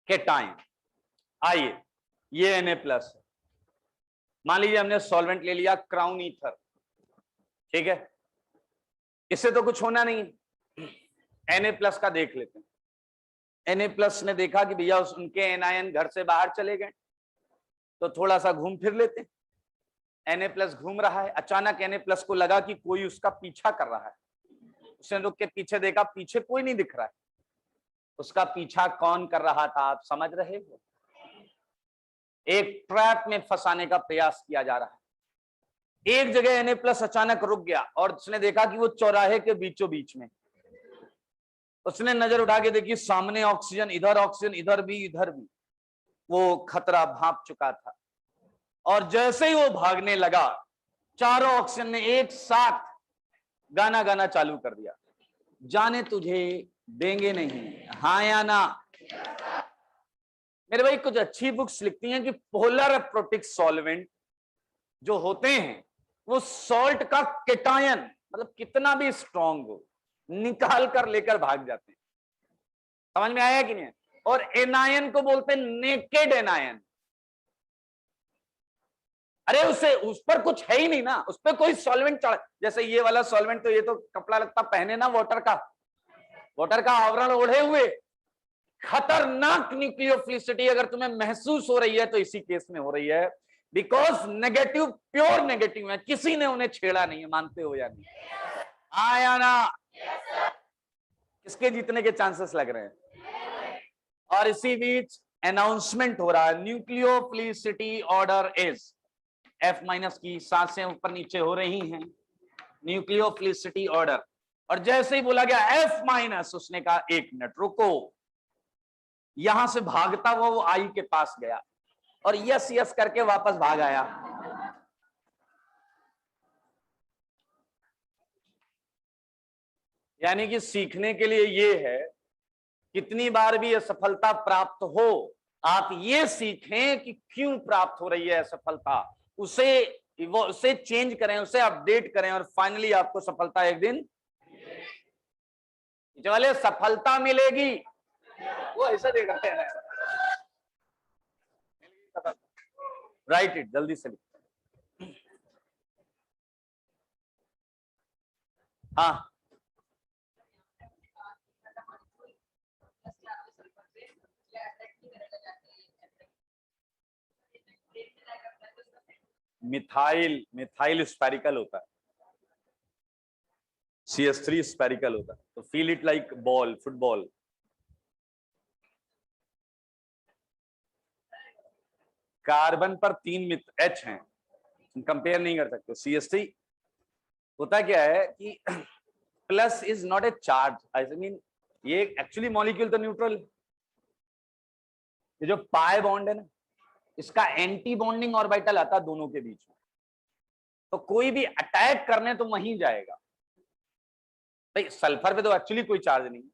cation. आइए, ये Na+ है। मान लीजिए हमने सॉल्वेंट ले लिया क्राउन ईथर, ठीक है, इससे तो कुछ होना नहीं है। Na+ का देख लेते हैं। Na+ ने देखा कि भैया उनके एनायन घर से बाहर चले गए, तो थोड़ा सा घूम फिर लेते हैं। Na+ घूम रहा है, अचानक Na+ को लगा कि कोई उसका पीछा कर रहा है। उसने रुक के पीछे देखा, पीछे कोई नहीं दिख रहा है। उसका पीछा कौन कर रहा था आप समझ रहे हो? एक ट्रैप में फंसाने का प्रयास किया जा रहा है। एक जगह Na+ अचानक रुक गया और उसने देखा कि वो चौराहे के बीचों बीच में, उसने नजर उठा के देखी, सामने ऑक्सीजन, इधर भी, इधर भी। वो खतरा भांप चुका था और जैसे ही वो भागने लगा, चारों ऑक्सीजन ने एक साथ गाना गाना चालू कर दिया, जाने तुझे देंगे नहीं, हाँ या ना। मेरे भाई कुछ अच्छी बुक्स लिखती हैं कि पोलर प्रोटिक सॉल्वेंट जो होते हैं वो सॉल्ट का केटायन, मतलब कितना भी स्ट्रांग हो, निकाल कर लेकर भाग जाते हैं। समझ में आया कि नहीं? और एनायन को बोलते हैं नेकेड एनायन। अरे उसे, उस पर कुछ है ही नहीं ना, उस पर कोई सॉल्वेंट चढ़, जैसे ये वाला सॉल्वेंट, तो ये तो कपड़ा लगता पहने ना, वाटर का आवरण ओढ़े हुए। खतरनाक न्यूक्लियोफिलिसिटी अगर तुम्हें महसूस हो रही है तो इसी केस में हो रही है, बिकॉज नेगेटिव प्योर नेगेटिव है, किसी ने उन्हें छेड़ा नहीं है। मानते हो या नहीं? आया ना? किसके जीतने के चांसेस लग रहे हैं? और इसी बीच अनाउंसमेंट हो रहा है, न्यूक्लियोफिलिसिटी ऑर्डर इज F- की सांसें ऊपर नीचे हो रही हैं, न्यूक्लियोफिलिसिटी ऑर्डर। और जैसे ही बोला गया F-, उसने कहा 1 मिनट रुको। यहां से भागता हुआ वो आई के पास गया और यस यस करके वापस भाग आया। यानी कि सीखने के लिए ये है, कितनी बार भी असफलता प्राप्त हो, आप ये सीखें कि क्यों प्राप्त हो रही है असफलता, उसे चेंज करें, उसे अपडेट करें, और फाइनली आपको सफलता एक दिन वाले सफलता मिलेगी। वो ऐसा देख रहे हैं, राइट इट, जल्दी से लिख। हाँ, मिथाइल स्पेरिकल होता है, CH3 स्पेरिकल होता है, तो feel it like ball, football. Carbon पर 3 H हैं, कंपेयर नहीं कर सकते। CH3 होता क्या है कि plus is not a charge, I mean ये एक्चुअली मॉलिक्यूल तो न्यूट्रल। ये जो पाई बॉन्ड है ना, इसका एंटी बॉन्डिंग ऑर्बिटल आता है दोनों के बीच में, तो कोई भी अटैक करने तो वहीं जाएगा। भाई सल्फर पे तो एक्चुअली कोई चार्ज नहीं है,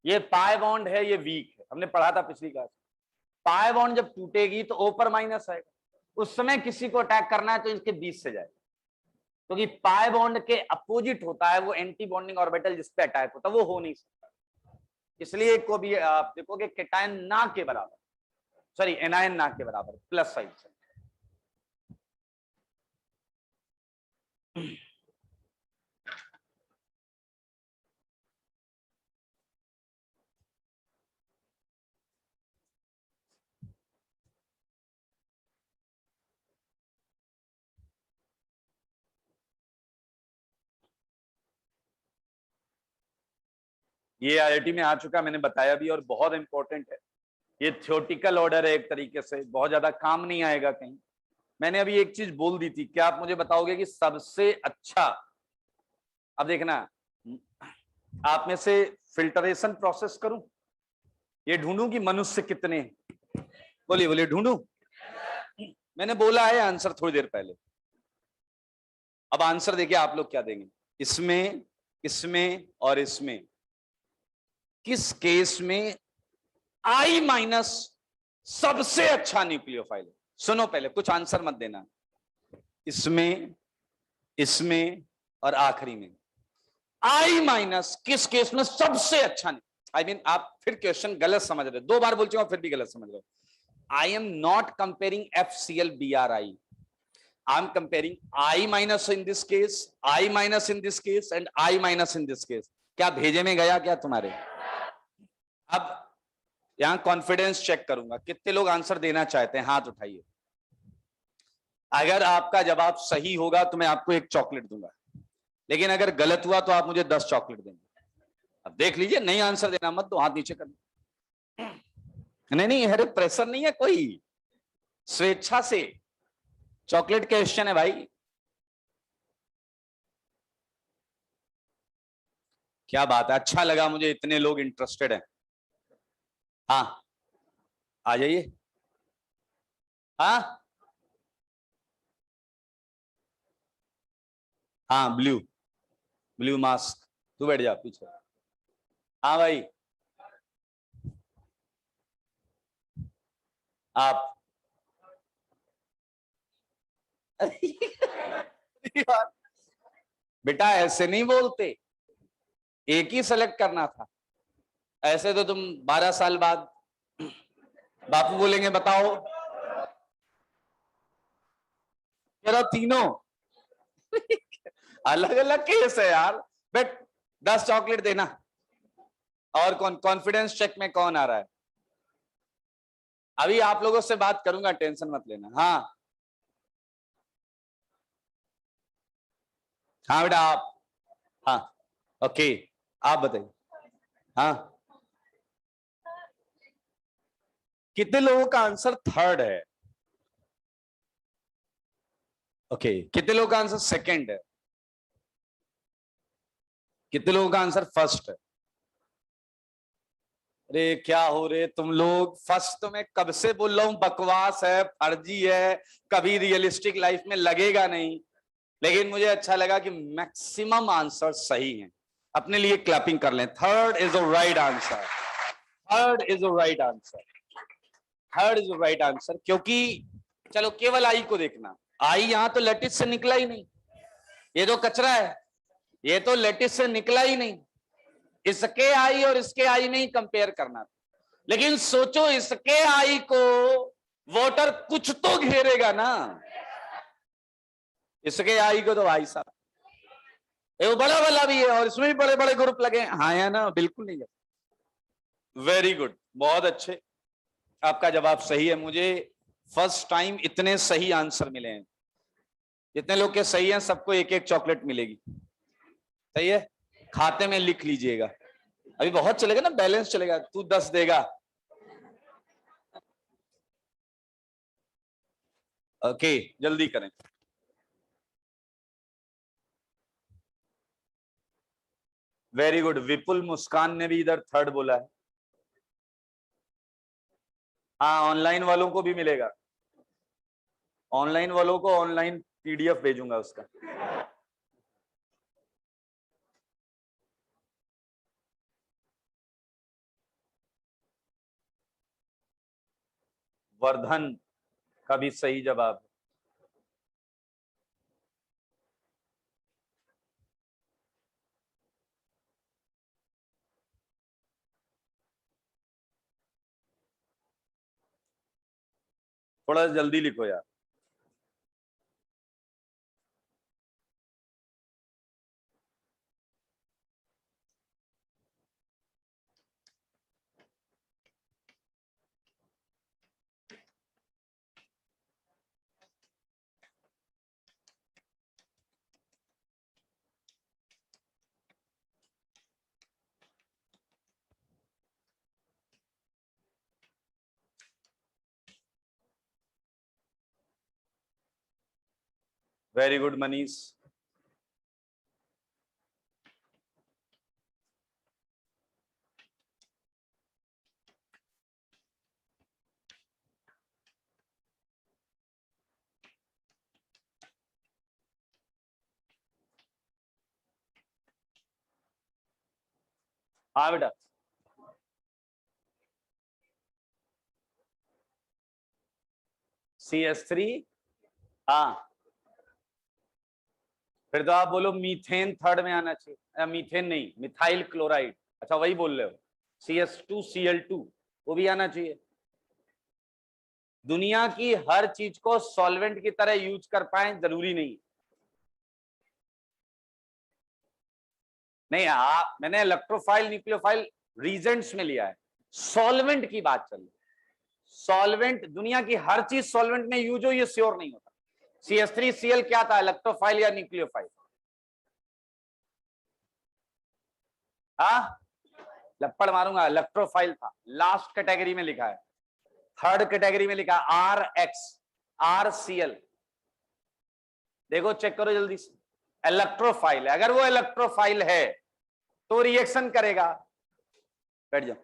ये पाई बॉन्ड है, ये वीक है, हमने पढ़ा था पिछली क्लास। पाई बॉन्ड जब टूटेगी तो O पर माइनस आएगा, उस समय किसी को अटैक करना है तो इसके बीच से जाएगा, क्योंकि पाई बॉन्ड के अपोजिट होता है वो एंटी बॉन्डिंग ऑर्बिटल जिस पे अटैक होता है, वो हो नहीं सकता। इसलिए को भी आप देखोगे केटायन ना के बराबर, सॉरी एनायन ना के बराबर, प्लस साइड से। ये IIT में आ चुका, मैंने बताया भी, और बहुत इंपॉर्टेंट है। ये थियोटिकल ऑर्डर है, एक तरीके से बहुत ज्यादा काम नहीं आएगा कहीं। मैंने अभी एक चीज बोल दी थी, क्या आप मुझे बताओगे कि सबसे अच्छा, अब देखना, आप में से फिल्टरेशन प्रोसेस करूं, ये ढूंढूं कि मनुष्य कितने, बोलिए बोलिए, ढूंढूं? मैंने बोला है आंसर थोड़ी देर पहले, अब आंसर देखिए आप लोग क्या देंगे। इसमें, इसमें और इसमें किस केस में I- सबसे अच्छा न्यूक्लियोफाइल है? सुनो पहले, कुछ आंसर मत देना। इसमें, इसमें और आखिरी में I- किस केस में सबसे अच्छा नहीं? आई मीन आप फिर क्वेश्चन गलत समझ रहे हो, 2 बार बोल चुका हूं फिर भी गलत समझ रहे हो। I am not comparing FCl-Bri, I am comparing I- in this case, I- in this case and I- in this case. क्या भेजे में गया क्या तुम्हारे? अब यहां कॉन्फिडेंस चेक करूंगा, कितने लोग आंसर देना चाहते हैं, हाथ उठाइए। अगर आपका जवाब सही होगा तो मैं आपको 1 चॉकलेट दूंगा, लेकिन अगर गलत हुआ तो आप मुझे 10 चॉकलेट देंगे। अब देख लीजिए, नहीं आंसर देना मत दो, हाथ नीचे कर। नहीं नहीं, अरे प्रेशर नहीं है कोई, स्वेच्छा से चॉकलेट क्वेश्चन है भाई। क्या बात है, अच्छा लगा मुझे इतने लोग इंटरेस्टेड हैं। हाँ आ जाइए। हाँ हाँ ब्लू, ब्लू मास्क, तू बैठ जा पीछे। हाँ भाई आप यार, बेटा ऐसे नहीं बोलते, एक ही सेलेक्ट करना था। ऐसे तो तुम 12 साल बाद बापू बोलेंगे बताओ, मेरा तीनों अलग अलग केस है यार। बट 10 चॉकलेट देना। और कौन कॉन्फिडेंस चेक में कौन आ रहा है? अभी आप लोगों से बात करूंगा, टेंशन मत लेना। हाँ हाँ बेटा आप। हाँ ओके, आप बताइए। हाँ कितने लोगों का आंसर थर्ड है? ओके कितने लोगों का आंसर सेकंड है? कितने लोगों का आंसर फर्स्ट है? अरे क्या हो रहे तुम लोग, फर्स्ट तो मैं कब से बोल रहा हूं बकवास है, फर्जी है, कभी रियलिस्टिक लाइफ में लगेगा नहीं। लेकिन मुझे अच्छा लगा कि मैक्सिमम आंसर सही हैं। अपने लिए क्लैपिंग कर लें। Third is the right answer, third is the right answer, third is the right answer. क्योंकि चलो केवल आई को देखना, आई यहां तो लेटिस से निकला ही नहीं, ये तो कचरा है, ये तो लेटिस से निकला ही नहीं। इसके आई और इसके आई में ही कंपेयर करना। लेकिन सोचो इसके आई को वोटर कुछ तो घेरेगा ना, इसके आई को तो भाई साहब वो बड़ा वाला भी है और इसमें भी बड़े बड़े ग्रुप लगे। हाँ या ना, बिल्कुल नहीं। वेरी गुड, बहुत अच्छे, आपका जवाब सही है। मुझे फर्स्ट टाइम इतने सही आंसर मिले हैं। जितने लोग के सही हैं सबको एक एक चॉकलेट मिलेगी। सही है, खाते में लिख लीजिएगा। अभी बहुत चलेगा ना, बैलेंस चलेगा, तू 10 देगा। ओके जल्दी करें। वेरी गुड, विपुल मुस्कान ने भी इधर थर्ड बोला है। हाँ ऑनलाइन वालों को भी मिलेगा, ऑनलाइन वालों को ऑनलाइन पीडीएफ भेजूंगा उसका। वर्धन का भी सही जवाब। थोड़ा जल्दी लिखो यार। Very good Manish. हाँ बेटा, CH3। हाँ फिर तो आप बोलो मीथेन थर्ड में आना चाहिए। मीथेन नहीं, मिथाइल क्लोराइड। अच्छा वही बोल रहे हो। CH2Cl2 वो भी आना चाहिए। दुनिया की हर चीज को सॉल्वेंट की तरह यूज कर पाए जरूरी नहीं। नहीं मैंने इलेक्ट्रोफाइल न्यूक्लियोफाइल रीजेंट्स में लिया है, सॉल्वेंट की बात चल रही। सॉल्वेंट दुनिया की हर चीज सॉल्वेंट में यूज हो ये श्योर नहीं होता। CH3Cl क्या था, इलेक्ट्रोफाइल या न्यूक्लियोफाइल? हाँ लपड़ मारूंगा, इलेक्ट्रोफाइल था, लास्ट कैटेगरी में लिखा है, थर्ड कैटेगरी में लिखा है RxRCl। देखो चेक करो जल्दी से, इलेक्ट्रोफाइल है। अगर वो इलेक्ट्रोफाइल है तो रिएक्शन करेगा। बैठ जाओ।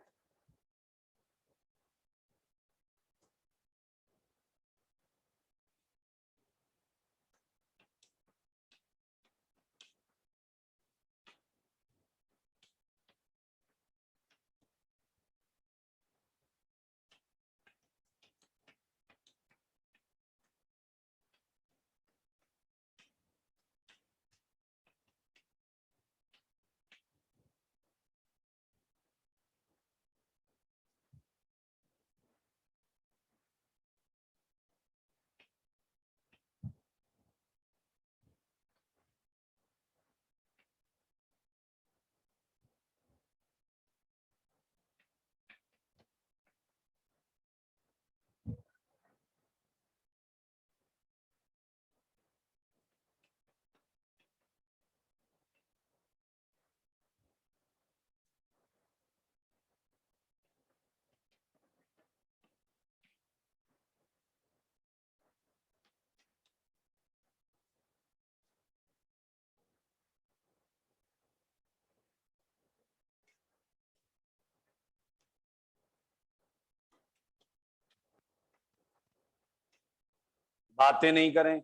बातें नहीं करें।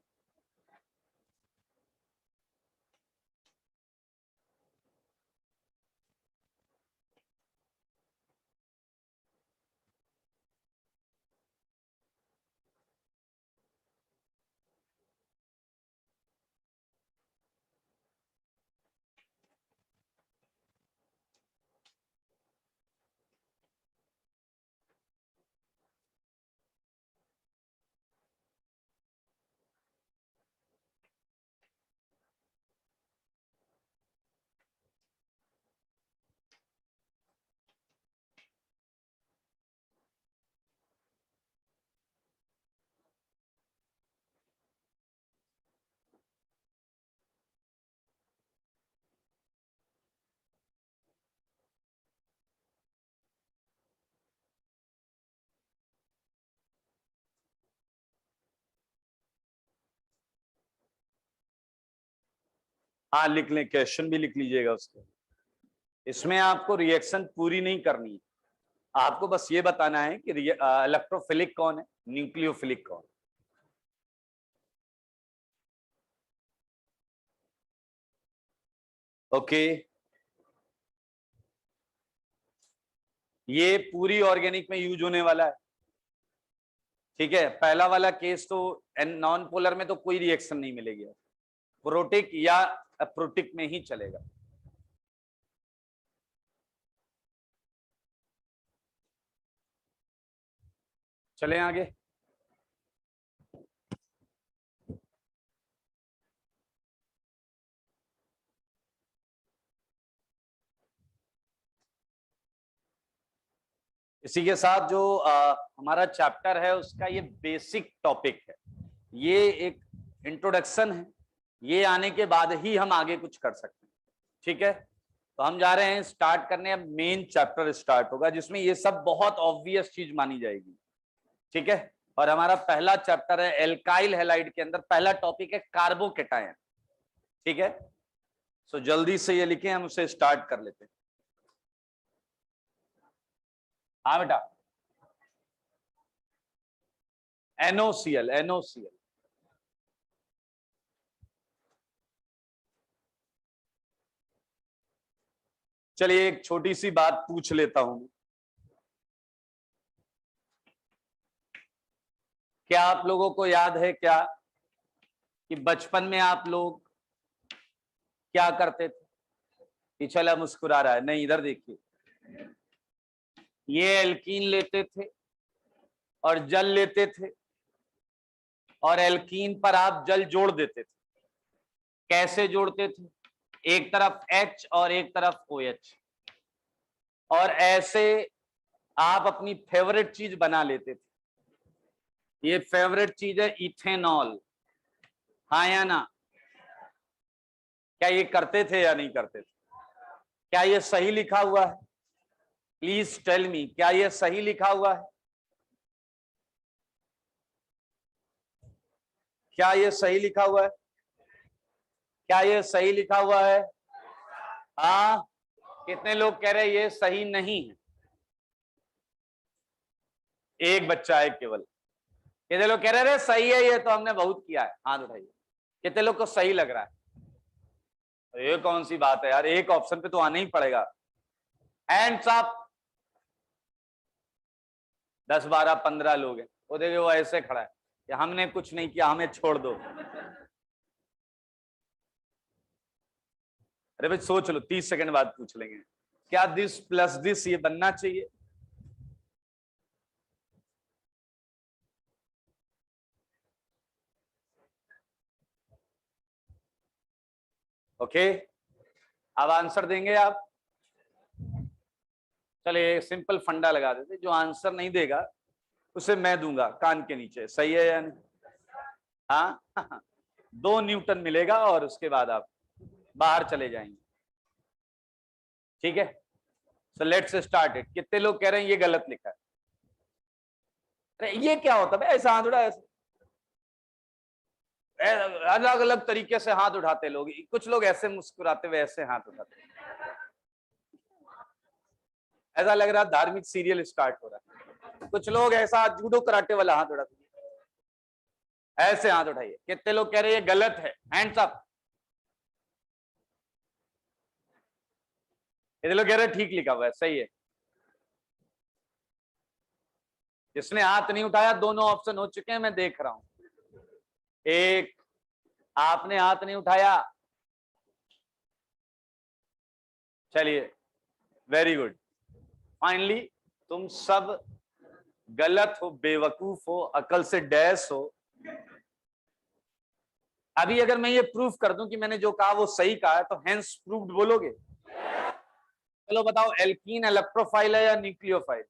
हाँ लिख लें, क्वेश्चन भी लिख लीजिएगा उसके। इसमें आपको रिएक्शन पूरी नहीं करनी है, आपको बस ये बताना है कि इलेक्ट्रोफिलिक कौन है, न्यूक्लियोफिलिक कौन। ओके, ये पूरी ऑर्गेनिक में यूज होने वाला है। ठीक है, पहला वाला केस तो नॉन पोलर में तो कोई रिएक्शन नहीं मिलेगी, प्रोटिक या अप्रोटिक में ही चलेगा। चलें आगे। इसी के साथ जो हमारा चैप्टर है उसका ये बेसिक टॉपिक है, ये एक इंट्रोडक्शन है, ये आने के बाद ही हम आगे कुछ कर सकते हैं। ठीक है, तो हम जा रहे हैं स्टार्ट करने, अब मेन चैप्टर स्टार्ट होगा जिसमें ये सब बहुत ऑब्वियस चीज मानी जाएगी। ठीक है, और हमारा पहला चैप्टर है एल्काइल हैलाइड के अंदर पहला टॉपिक है कार्बोकेटायन। ठीक है, सो जल्दी से ये लिखें, हम उसे स्टार्ट कर लेते हैं। हाँ बेटा, NOCl, NOCl। चलिए एक छोटी सी बात पूछ लेता हूं, क्या आप लोगों को याद है क्या कि बचपन में आप लोग क्या करते थे? पिछला मुस्कुरा रहा है, नहीं इधर देखिए, ये एल्कीन लेते थे और जल लेते थे और एल्कीन पर आप जल जोड़ देते थे। कैसे जोड़ते थे? एक तरफ H और एक तरफ OH, और ऐसे आप अपनी फेवरेट चीज बना लेते थे। ये फेवरेट चीज है इथेनॉल, हाँ या ना? क्या ये करते थे या नहीं करते थे? क्या ये सही लिखा हुआ है? प्लीज टेल मी, क्या ये सही लिखा हुआ है? क्या ये सही लिखा हुआ है? क्या ये सही लिखा हुआ है? हाँ, कितने लोग कह रहे हैं ये सही नहीं है? एक बच्चा है केवल। कितने लोग कह रहे हैं सही है ये तो हमने बहुत किया है? हाथ उठाइए। कितने लोग को सही लग रहा है? ये कौन सी बात है यार, एक ऑप्शन पे तो आना ही पड़ेगा। Hands up. 10 12 15 लोग हैं, वो देखिए वो ऐसे खड़ा है कि हमने कुछ नहीं किया, हमें छोड़ दो। अरे भाई सोच लो, 30 सेकंड बाद पूछ लेंगे। क्या दिस प्लस दिस ये बनना चाहिए? ओके, अब आंसर देंगे आप? चलिए सिंपल फंडा लगा देते, जो आंसर नहीं देगा उसे मैं दूंगा कान के नीचे, सही है या नहीं? हाँ 2 न्यूटन मिलेगा और उसके बाद आप बाहर चले जाएंगे। ठीक है, सो लेट्स स्टार्ट इट। कितने लोग कह रहे हैं ये गलत लिखा है? अरे ये क्या होता है ऐसा हाथ उठा, अलग अलग तरीके से हाथ उठाते लोग, कुछ लोग ऐसे मुस्कुराते हुए ऐसे हाथ उठाते, ऐसा लग रहा धार्मिक सीरियल स्टार्ट हो रहा है। कुछ लोग ऐसा जूडो कराटे वाला हाथ उठाते, ऐसे हाथ उठाइए। कितने लोग कह रहे हैं ये गलत है? Hands up. कितने लोग कह रहे हैं ठीक लिखा हुआ है, सही है? जिसने हाथ नहीं उठाया, दोनों ऑप्शन हो चुके हैं, मैं देख रहा हूं। एक, आपने हाथ नहीं उठाया, चलिए वेरी गुड। फाइनली तुम सब गलत हो, बेवकूफ हो, अकल से डैश हो। अभी अगर मैं ये प्रूफ कर दूं कि मैंने जो कहा वो सही कहा है, तो हेंस प्रूव्ड बोलोगे? चलो बताओ, एल्कीन इलेक्ट्रोफाइल है या न्यूक्लियोफाइल?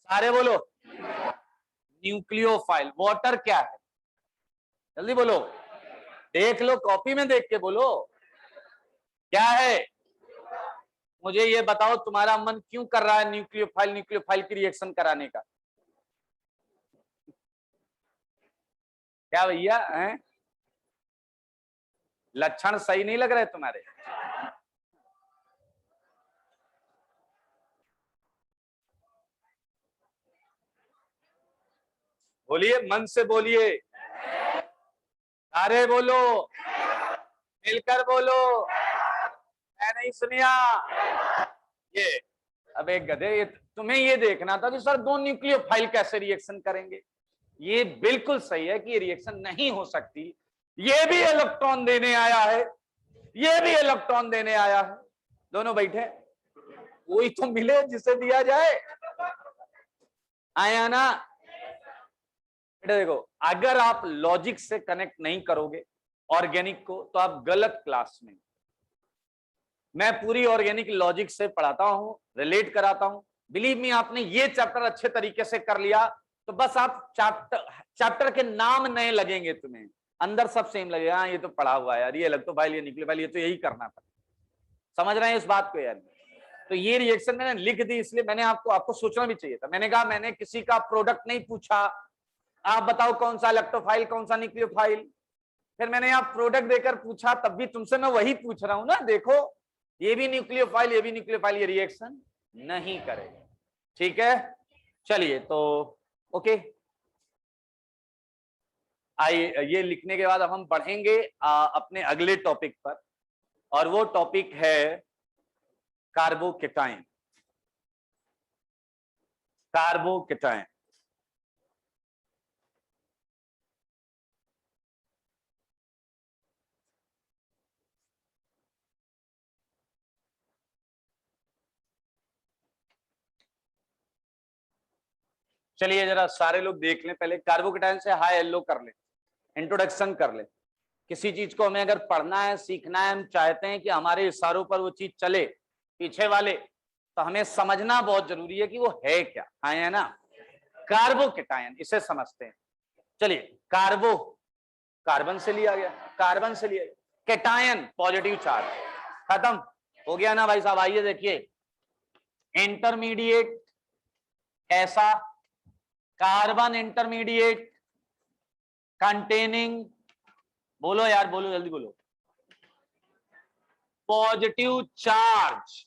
सारे बोलो। न्यूक्लियोफाइल। वाटर क्या है? जल्दी बोलो, देख लो कॉपी में देख के बोलो क्या है। मुझे ये बताओ, तुम्हारा मन क्यों कर रहा है न्यूक्लियोफाइल न्यूक्लियोफाइल की रिएक्शन कराने का? क्या भैया हैं? लक्षण सही नहीं लग रहे तुम्हारे? बोलिए, मन से बोलिए, सारे बोलो, मिलकर बोलो। मैं नहीं सुनिया ये। अब एक गधे, ये तुम्हें ये देखना था कि सर दो न्यूक्लियोफाइल कैसे रिएक्शन करेंगे। ये बिल्कुल सही है कि ये रिएक्शन नहीं हो सकती। ये भी इलेक्ट्रॉन देने आया है, ये भी इलेक्ट्रॉन देने आया है, दोनों बैठे, कोई तो मिले जिसे दिया जाए। आया ना? बेटा देखो, अगर आप लॉजिक से कनेक्ट नहीं करोगे ऑर्गेनिक को, तो आप गलत क्लास में। मैं पूरी ऑर्गेनिक लॉजिक से पढ़ाता हूं, रिलेट कराता हूं। बिलीव मी, आपने ये चैप्टर अच्छे तरीके से कर लिया तो बस आप चैप्टर के नाम नए लगेंगे, तुम्हें अंदर सब सेम लगेगा। हाँ ये तो पढ़ा हुआ है यार, ये अलग तो फाइल, ये निकले फाइल, ये तो यही करना था। समझ रहे हैं इस बात को यार? तो ये रिएक्शन मैंने लिख दी, इसलिए मैंने आपको सोचना भी चाहिए था। मैंने कहा मैंने किसी का प्रोडक्ट नहीं पूछा, आप बताओ कौन सा इलेक्ट्रोफाइल कौन सा न्यूक्लियोफाइल। फिर मैंने यहाँ प्रोडक्ट देकर पूछा, तब भी तुमसे मैं वही पूछ रहा हूं ना। देखो, ये भी न्यूक्लियोफाइल, ये भी न्यूक्लियोफाइल, ये रिएक्शन नहीं करेगा। ठीक है, चलिए तो ओके। आइए, ये लिखने के बाद अब हम बढ़ेंगे अपने अगले टॉपिक पर, और वो टॉपिक है कार्बोकेटाइन। कार्बोकेटाइन। चलिए जरा सारे लोग देख लें, पहले कार्बोकेटाइन से हाई हेलो कर लें, इंट्रोडक्शन कर लें। किसी चीज को हमें अगर पढ़ना है, सीखना है, हम चाहते हैं कि हमारे इशारों पर वो चीज चले पीछे वाले, तो हमें समझना बहुत जरूरी है कि वो है क्या। है ना? कार्बोकेटाइन, इसे समझते हैं। चलिए, कार्बो कार्बन से लिया गया, कार्बन से लिया गया, केटायन पॉजिटिव चार्ज, खत्म हो गया ना भाई साहब? आइए देखिए, इंटरमीडिएट ऐसा, कार्बन इंटरमीडिएट कंटेनिंग, बोलो यार बोलो, जल्दी बोलो, पॉजिटिव चार्ज,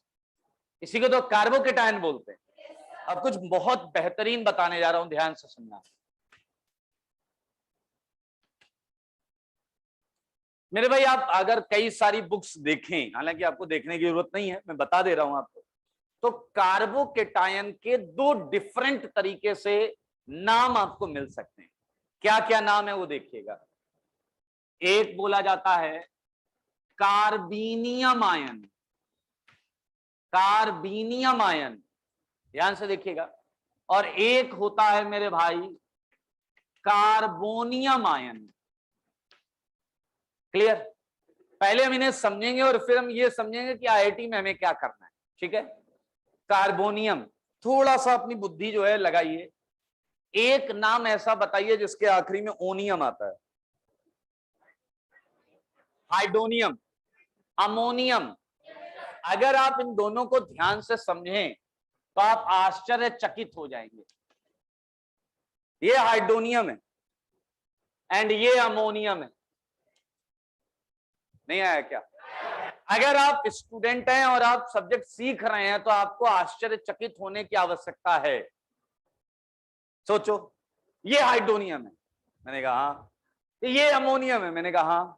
इसी को तो कार्बोकेटायन बोलते हैं। अब कुछ बहुत बेहतरीन बताने जा रहा हूं, ध्यान से सुनना। मेरे भाई आप अगर कई सारी बुक्स देखें, हालांकि आपको देखने की जरूरत नहीं है, मैं बता दे रहा हूं आपको, तो कार्बोकेटायन के दो डिफरेंट तरीके से नाम आपको मिल सकते हैं। क्या क्या नाम है वो देखिएगा। एक बोला जाता है कार्बेनियम आयन, कार्बेनियम आयन, ध्यान से देखिएगा। और एक होता है मेरे भाई कार्बोनियम आयन। क्लियर? पहले हम इन्हें समझेंगे और फिर हम ये समझेंगे कि आईआईटी में हमें क्या करना है। ठीक है? कार्बोनियम, थोड़ा सा अपनी बुद्धि जो है लगाइए। एक नाम ऐसा बताइए जिसके आखिरी में ओनियम आता है। Hydronium, ammonium. अगर आप इन दोनों को ध्यान से समझें तो आप आश्चर्यचकित हो जाएंगे। ये हाइड्रोनियम है एंड ये अमोनियम है। नहीं आया क्या? अगर आप स्टूडेंट हैं और आप सब्जेक्ट सीख रहे हैं तो आपको आश्चर्यचकित होने की आवश्यकता है। सोचो, ये हाइड्रोनियम है, मैंने कहा हाँ। ये अमोनियम है, मैंने कहा हाँ।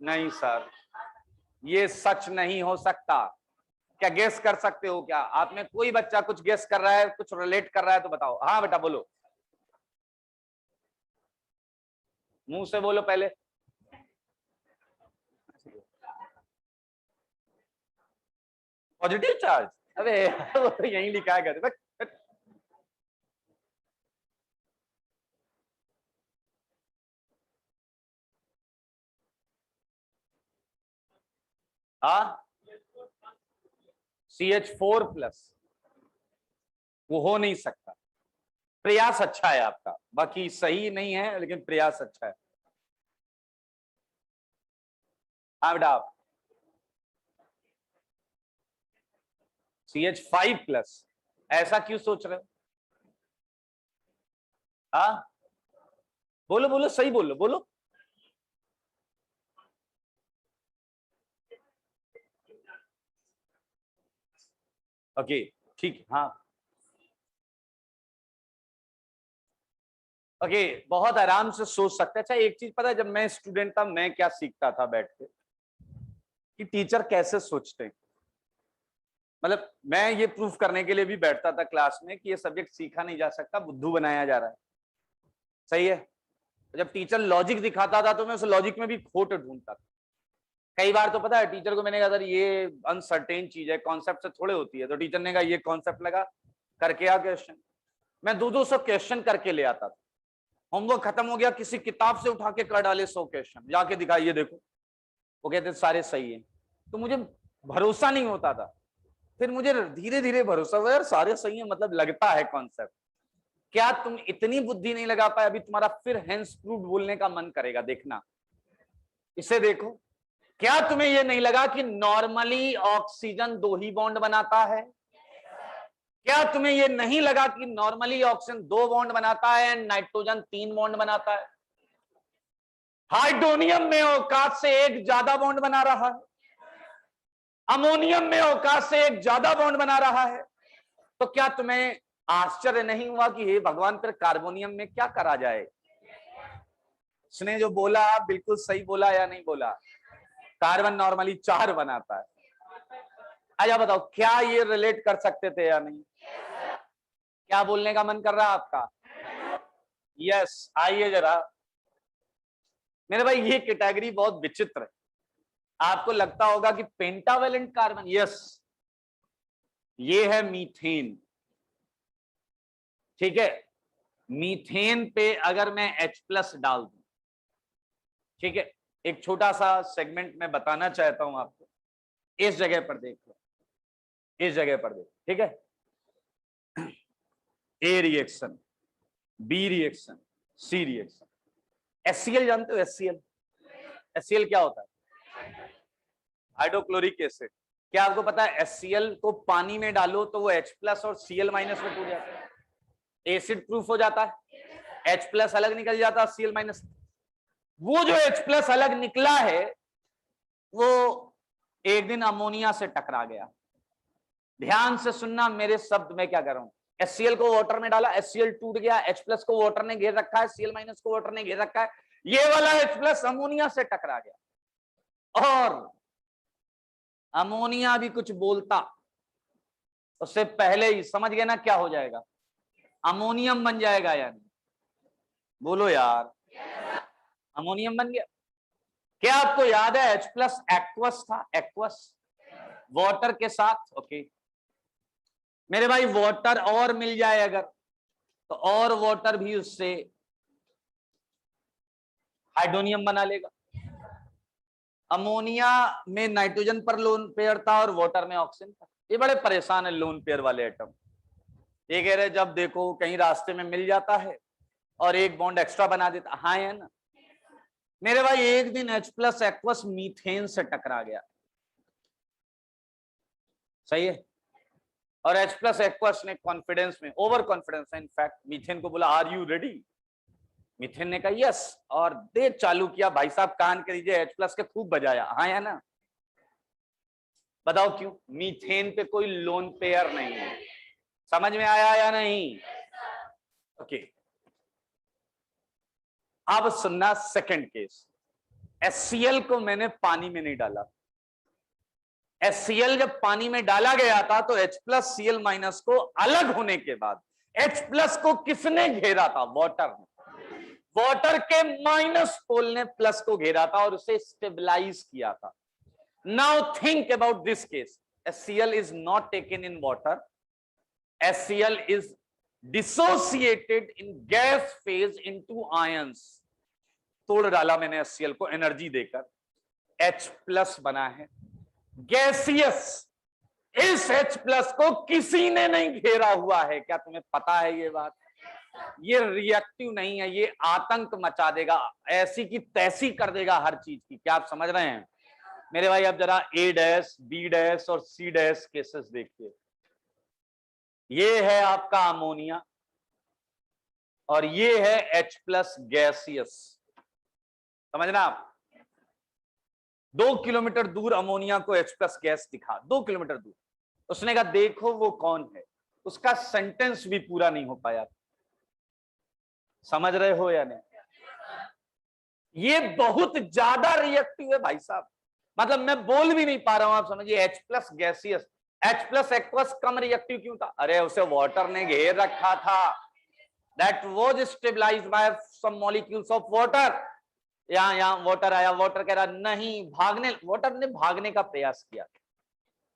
नहीं सर, ये सच नहीं हो सकता। क्या गेस कर सकते हो? क्या आप में कोई बच्चा कुछ गेस कर रहा है, कुछ रिलेट कर रहा है तो बताओ। हाँ बेटा बोलो, मुंह से बोलो पहले। Positive charge? अरे वो तो यही लिखा है। हाँ, CH4+, वो हो नहीं सकता। प्रयास अच्छा है आपका, बाकी सही नहीं है लेकिन प्रयास अच्छा है। हाँ बेटा, आप CH5+, ऐसा क्यों सोच रहे हो? हाँ बोलो बोलो, सही बोलो, बोलो। ओके ठीक, हाँ ओके, बहुत आराम से सोच सकते हैं। अच्छा एक चीज पता है, जब मैं स्टूडेंट था मैं क्या सीखता था बैठ के, कि टीचर कैसे सोचते हैं। मतलब मैं ये प्रूफ करने के लिए भी बैठता था क्लास में कि ये सब्जेक्ट सीखा नहीं जा सकता, बुद्धू बनाया जा रहा है। सही है? जब टीचर लॉजिक दिखाता था तो मैं उस लॉजिक में भी खोट ढूंढता था। कई बार तो पता है टीचर को मैंने कहा सर ये अनसर्टेन चीज है, कॉन्सेप्ट से थोड़े होती है, तो टीचर ने कहा ये कॉन्सेप्ट लगा, करके आ क्वेश्चन। मैं 200 क्वेश्चन करके ले आता था। होमवर्क खत्म हो गया, किसी किताब से उठा के कर डाले 100 क्वेश्चन, जाके दिखाइए देखो, वो कहते सारे सही है। तो मुझे भरोसा नहीं होता था, फिर मुझे धीरे धीरे भरोसा हुआ यार सारे सही है, मतलब लगता है कॉन्सेप्ट। क्या तुम इतनी बुद्धि नहीं लगा पाए? अभी तुम्हारा फिर हेंस प्रूव्ड बोलने का मन करेगा, देखना इसे देखो। क्या तुम्हें यह नहीं लगा कि नॉर्मली ऑक्सीजन 2 ही बॉन्ड बनाता है? क्या तुम्हें यह नहीं लगा कि नॉर्मली ऑक्सीजन 2 बॉन्ड बनाता है एंड नाइट्रोजन 3 बॉन्ड बनाता है? हाइड्रोनियम में औकात से एक ज्यादा बॉन्ड बना रहा है, अमोनियम में औकात से एक ज्यादा बॉन्ड बना रहा है। तो क्या तुम्हें आश्चर्य नहीं हुआ कि हे भगवान, फिर कार्बोनियम में क्या करा जाए? उसने जो बोला बिल्कुल सही बोला या नहीं बोला? कार्बन नॉर्मली 4 बनाता है। अच्छा बताओ, क्या ये रिलेट कर सकते थे या नहीं? क्या बोलने का मन कर रहा है आपका? यस, आइए जरा। मेरे भाई ये कैटेगरी बहुत विचित्र है। आपको लगता होगा कि पेंटावेलेंट कार्बन, यस ये है मीथेन। ठीक है, मीथेन पे अगर मैं H+ डाल दूं, ठीक है, एक छोटा सा सेगमेंट में बताना चाहता हूं आपको, इस जगह पर देख लो, इस जगह पर देख, ठीक है। A reaction, B reaction, C reaction. HCl जानते हो? HCl, HCl क्या होता है? Hydrochloric acid. क्या आपको पता है HCl को पानी में डालो तो वो H+ और Cl- में टूट जाता है, एसिड प्रूफ हो जाता है, H+ अलग निकल जाता है, Cl-। वो जो H+ अलग निकला है वो एक दिन अमोनिया से टकरा गया। ध्यान से सुनना मेरे शब्द में क्या कर रहा हूं। HCl को वाटर में डाला, HCl टूट गया, H+ को वाटर ने घेर रखा है, Cl- को वाटर ने घेर रखा है, ये वाला H+ अमोनिया से टकरा गया और अमोनिया भी कुछ बोलता उससे पहले ही समझ गए ना क्या हो जाएगा, अमोनियम बन जाएगा। यानी बोलो यार, अमोनियम बन गया। क्या आपको याद है H+ एक्वस था, एक्वस वाटर के साथ। ओके मेरे भाई, वाटर और मिल जाए अगर तो और वाटर भी उससे हाइड्रोनियम बना लेगा। अमोनिया में नाइट्रोजन पर लोन पेयर था और वाटर में ऑक्सीजन था। ये बड़े परेशान है लोन पेयर वाले एटम। ये कह रहे जब देखो कहीं रास्ते में मिल जाता है और एक बॉन्ड एक्स्ट्रा बना देता। हाँ है ना मेरे भाई, एक दिन H+ एक्वस मीथेन से टकरा गया, सही है। और H+ एक्वस ने कॉन्फिडेंस में, ओवर कॉन्फिडेंस है इनफैक्ट, मीथेन को बोला आर यू रेडी। मीथेन ने कहा यस, और दे चालू किया। भाई साहब कान के नीचे H+ के खूब बजाया। हाँ या ना, बताओ क्यों? मीथेन पे कोई लोन पेयर नहीं है। समझ में आया या नहीं? ओके अब सुनना सेकंड केस। HCl को मैंने पानी में नहीं डाला। HCl जब पानी में डाला गया था तो H+ Cl- को अलग होने के बाद H+ को किसने घेरा था? वाटर ने। वाटर के माइनस पोल ने प्लस को घेरा था और उसे स्टेबलाइज किया था। Now think about this case. HCl is not taken in water, HCl is dissociated in gas phase into ions. तोड़ डाला मैंने HCl को एनर्जी देकर, H+ बना है गैसियस। इस H+ को किसी ने नहीं घेरा हुआ है। क्या तुम्हें पता है ये बात? ये रिएक्टिव नहीं है, ये आतंक मचा देगा, ऐसी की तैसी कर देगा हर चीज की। क्या आप समझ रहे हैं मेरे भाई? अब जरा A', B' और C' केसेस देखिए। ये है आपका अमोनिया और ये है H+ गैसियस। समझना आप, 2 किलोमीटर दूर अमोनिया को H+ गैस दिखा, 2 किलोमीटर दूर। उसने कहा देखो वो कौन है। उसका सेंटेंस भी पूरा नहीं हो पाया। समझ रहे हो या नहीं? ये बहुत ज्यादा रिएक्टिव है भाई साहब, मतलब मैं बोल भी नहीं पा रहा हूं, आप समझिए। H+ गैसियस, H+ एक्वस कम रिएक्टिव क्यों था? अरे उसे वाटर ने घेर रखा था। That was stabilized by some molecules of water. यहां वाटर आया, वाटर कह रहा नहीं भागने, वाटर ने भागने का प्रयास किया,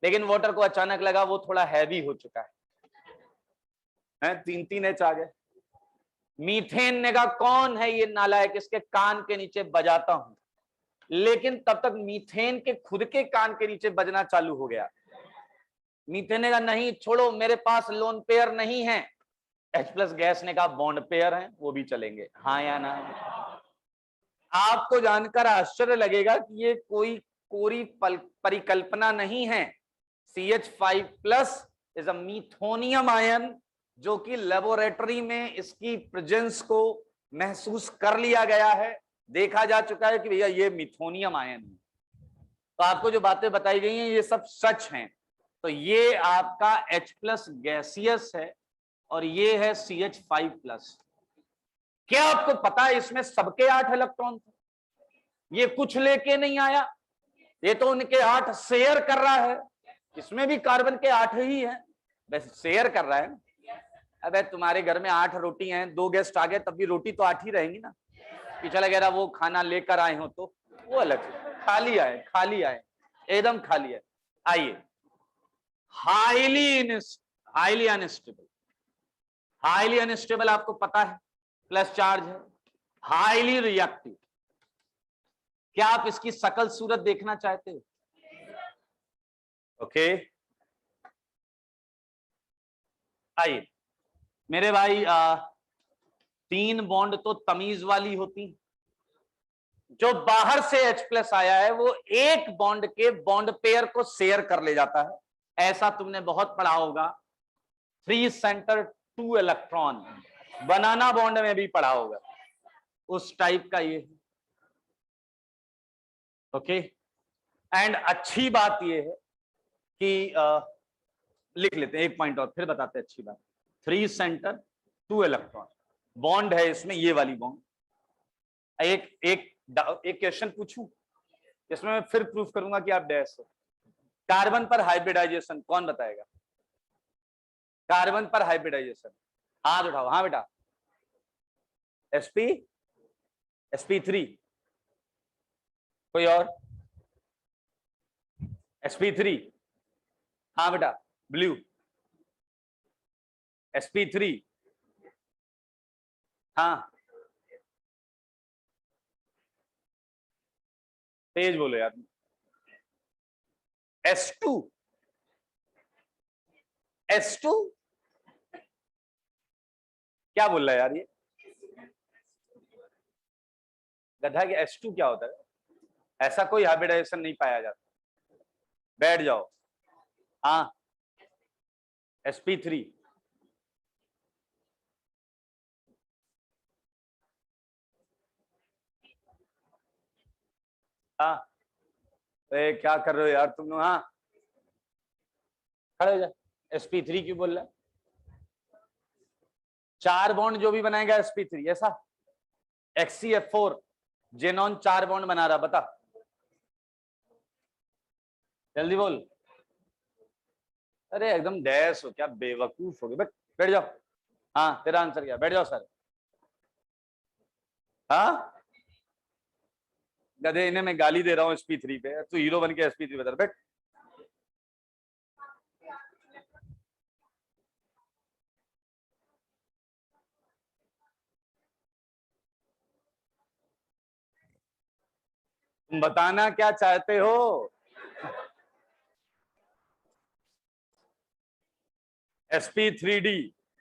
लेकिन वाटर को अचानक लगा वो थोड़ा हैवी हो चुका है 3 H आ गए। मीथेन ने कहा कौन है ये नालायक, इसके कान के नीचे बजाता हूं। लेकिन तब तक मीथेन के खुद के कान के नीचे बजना चालू हो गया। मीथेन ने कहा नहीं छोड़ो, मेरे पास लोन पेयर नहीं है। H+ गैस ने कहा बॉन्ड पेयर है, वो भी चलेंगे। हाँ या ना? आपको जानकर आश्चर्य लगेगा कि ये कोई कोरी परिकल्पना नहीं है। CH5+ इज अ मीथोनियम आयन, जो कि लेबोरेटरी में इसकी प्रेजेंस को महसूस कर लिया गया है, देखा जा चुका है कि भैया ये मिथोनियम आयन है। तो आपको जो बातें बताई गई हैं ये सब सच हैं। तो ये आपका H+ गैसियस है और ये है CH5+। क्या आपको पता है इसमें सबके 8 इलेक्ट्रॉन थे? ये कुछ लेके नहीं आया, ये तो उनके 8 शेयर कर रहा है। इसमें भी कार्बन के 8 ही है, बस शेयर कर रहा है। अबे तुम्हारे घर में 8 रोटी हैं, 2 गेस्ट आ गए तब भी रोटी तो 8 ही रहेंगी ना। पिछला कह रहा वो खाना लेकर आए हो तो वो अलग, खाली आए, खाली आए, एकदम खाली है। आइए, हाईली अनस्टेबल। हाईली अनस्टेबल आपको पता है, प्लस चार्ज है। Highly reactive. क्या आप इसकी शकल सूरत देखना चाहते हो? ओके आइए मेरे भाई, 3 बॉन्ड तो तमीज वाली होती। जो बाहर से H+ आया है वो एक बॉन्ड के बॉन्ड पेयर को शेयर कर ले जाता है। ऐसा तुमने बहुत पढ़ा होगा, 3 सेंटर 2 इलेक्ट्रॉन, बनाना बॉन्ड में भी पढ़ा होगा, उस टाइप का ये। ओके एंड अच्छी बात यह है कि लिख लेते हैं एक पॉइंट और फिर बताते हैं अच्छी बात। 3 सेंटर 2 इलेक्ट्रॉन बॉन्ड है इसमें, ये वाली बॉन्ड। एक क्वेश्चन पूछूं इसमें, मैं फिर प्रूफ करूंगा कि आप डैश हो। कार्बन पर हाइब्रिडाइजेशन कौन बताएगा? कार्बन पर हाइब्रिडाइजेशन हाथ उठाओ। हाँ बेटा, sp3। कोई और? sp3। हाँ बेटा, ब्लू sp3। हाँ तेज बोलो यार। s2 क्या बोल रहा है यार ये गधा? कि s2 क्या होता है? ऐसा कोई हाइब्रिडाइजेशन नहीं पाया जाता। बैठ जाओ। हाँ sp3। हाँ क्या कर रहे हो यार तुम लोग? हाँ खड़े हो जा। sp3 क्यों बोल रहा है? 4 बॉन्ड जो भी बनाएगा sp3, ऐसा HCF4 जेनॉन 4 बॉन्ड बना रहा, बता जल्दी बोल। अरे एकदम डैश हो क्या, बेवकूफ हो गए। बैठ जाओ। हाँ तेरा आंसर क्या? बैठ जाओ सर। हाँ गधे, इन्हें मैं गाली दे रहा हूँ sp3 पे, तू हीरो बन के sp3 बता। बैठ। तुम बताना क्या चाहते हो? sp3d।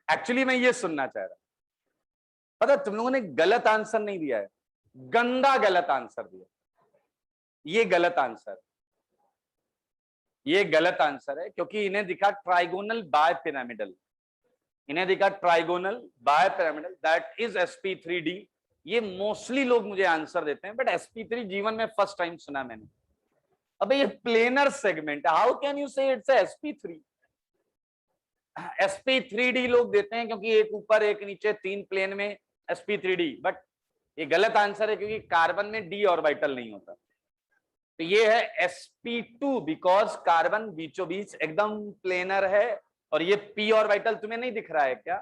एक्चुअली मैं ये सुनना चाह रहा। पता तुम लोगों ने गलत आंसर नहीं दिया है, गंदा गलत आंसर दिया। ये गलत आंसर, ये गलत आंसर है क्योंकि इन्हें दिखा ट्राइगोनल बाय पिरामिडल। इन्हें दिखा trigonal bipyramidal, that is sp3d। ये मोस्टली लोग मुझे आंसर देते हैं, बट sp3 जीवन में फर्स्ट टाइम सुना मैंने। अबे ये planar segment, how can you से इट्स sp3? sp3d लोग देते हैं क्योंकि एक ऊपर एक नीचे 3 प्लेन में sp3d, बट ये गलत आंसर है क्योंकि कार्बन में d ऑर्बिटल नहीं होता। तो ये है sp2 बिकॉज कार्बन बीचों बीच एकदम प्लेनर है। और ये p ऑर्बिटल तुम्हें नहीं दिख रहा है क्या?